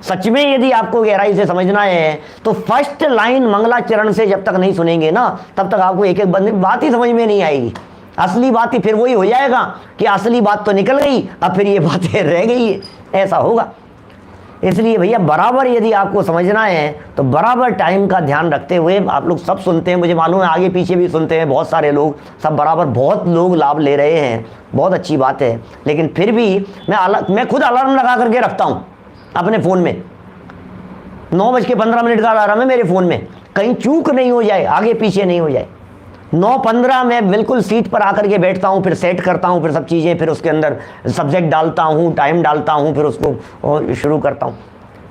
Speaker 1: सच में यदि आपको गहराई से समझना है तो फर्स्ट लाइन मंगलाचरण से जब तक नहीं सुनेंगे ना, तब तक आपको एक एक बात ही समझ में नहीं आएगी। असली बात ही फिर वही हो जाएगा कि असली बात तो निकल गई, अब फिर ये बातें रह गई, ऐसा होगा। इसलिए भैया बराबर यदि आपको समझना है तो बराबर टाइम का ध्यान रखते हुए, आप लोग सब सुनते हैं, मुझे मालूम है आगे पीछे भी सुनते हैं बहुत सारे लोग, सब बराबर बहुत लोग लाभ ले रहे हैं, बहुत अच्छी बात है। लेकिन फिर भी मैं खुद अलार्म लगा करके रखता हूँ अपने फ़ोन में। 9:15 का अलार्म है मेरे फ़ोन में, कहीं चूक नहीं हो जाए, आगे पीछे नहीं हो जाए। 9:15 मैं बिल्कुल सीट पर आकर के बैठता हूँ, फिर सेट करता हूँ, फिर सब चीज़ें, फिर उसके अंदर सब्जेक्ट डालता हूँ, टाइम डालता हूँ, फिर उसको शुरू करता हूँ।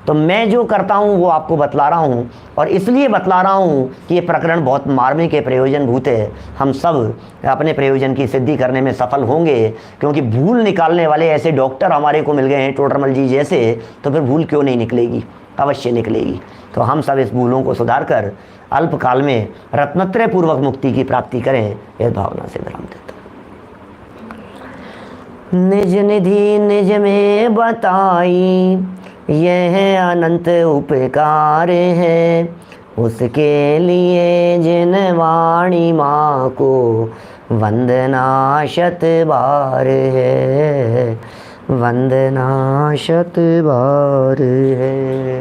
Speaker 1: तो मैं जो करता हूँ वो आपको बतला रहा हूँ, और इसलिए बतला रहा हूँ कि ये प्रकरण बहुत मार्मिक है, प्रयोजनभूत है। हम सब अपने प्रयोजन की सिद्धि करने में सफल होंगे, क्योंकि भूल निकालने वाले ऐसे डॉक्टर हमारे को मिल गए हैं, टोडरमल जी जैसे, तो फिर भूल क्यों नहीं निकलेगी, अवश्य निकलेगी। तो हम सब इस भूलों को सुधार कर अल्पकाल में रत्नत्रय पूर्वक मुक्ति की प्राप्ति करें, इस भावना से विराम देता हूं। निज निधि निज में बताई, यह अनंत उपकार है, उसके लिए जिन वाणी माँ को वंदना शत बार है, वंदना शत बार है।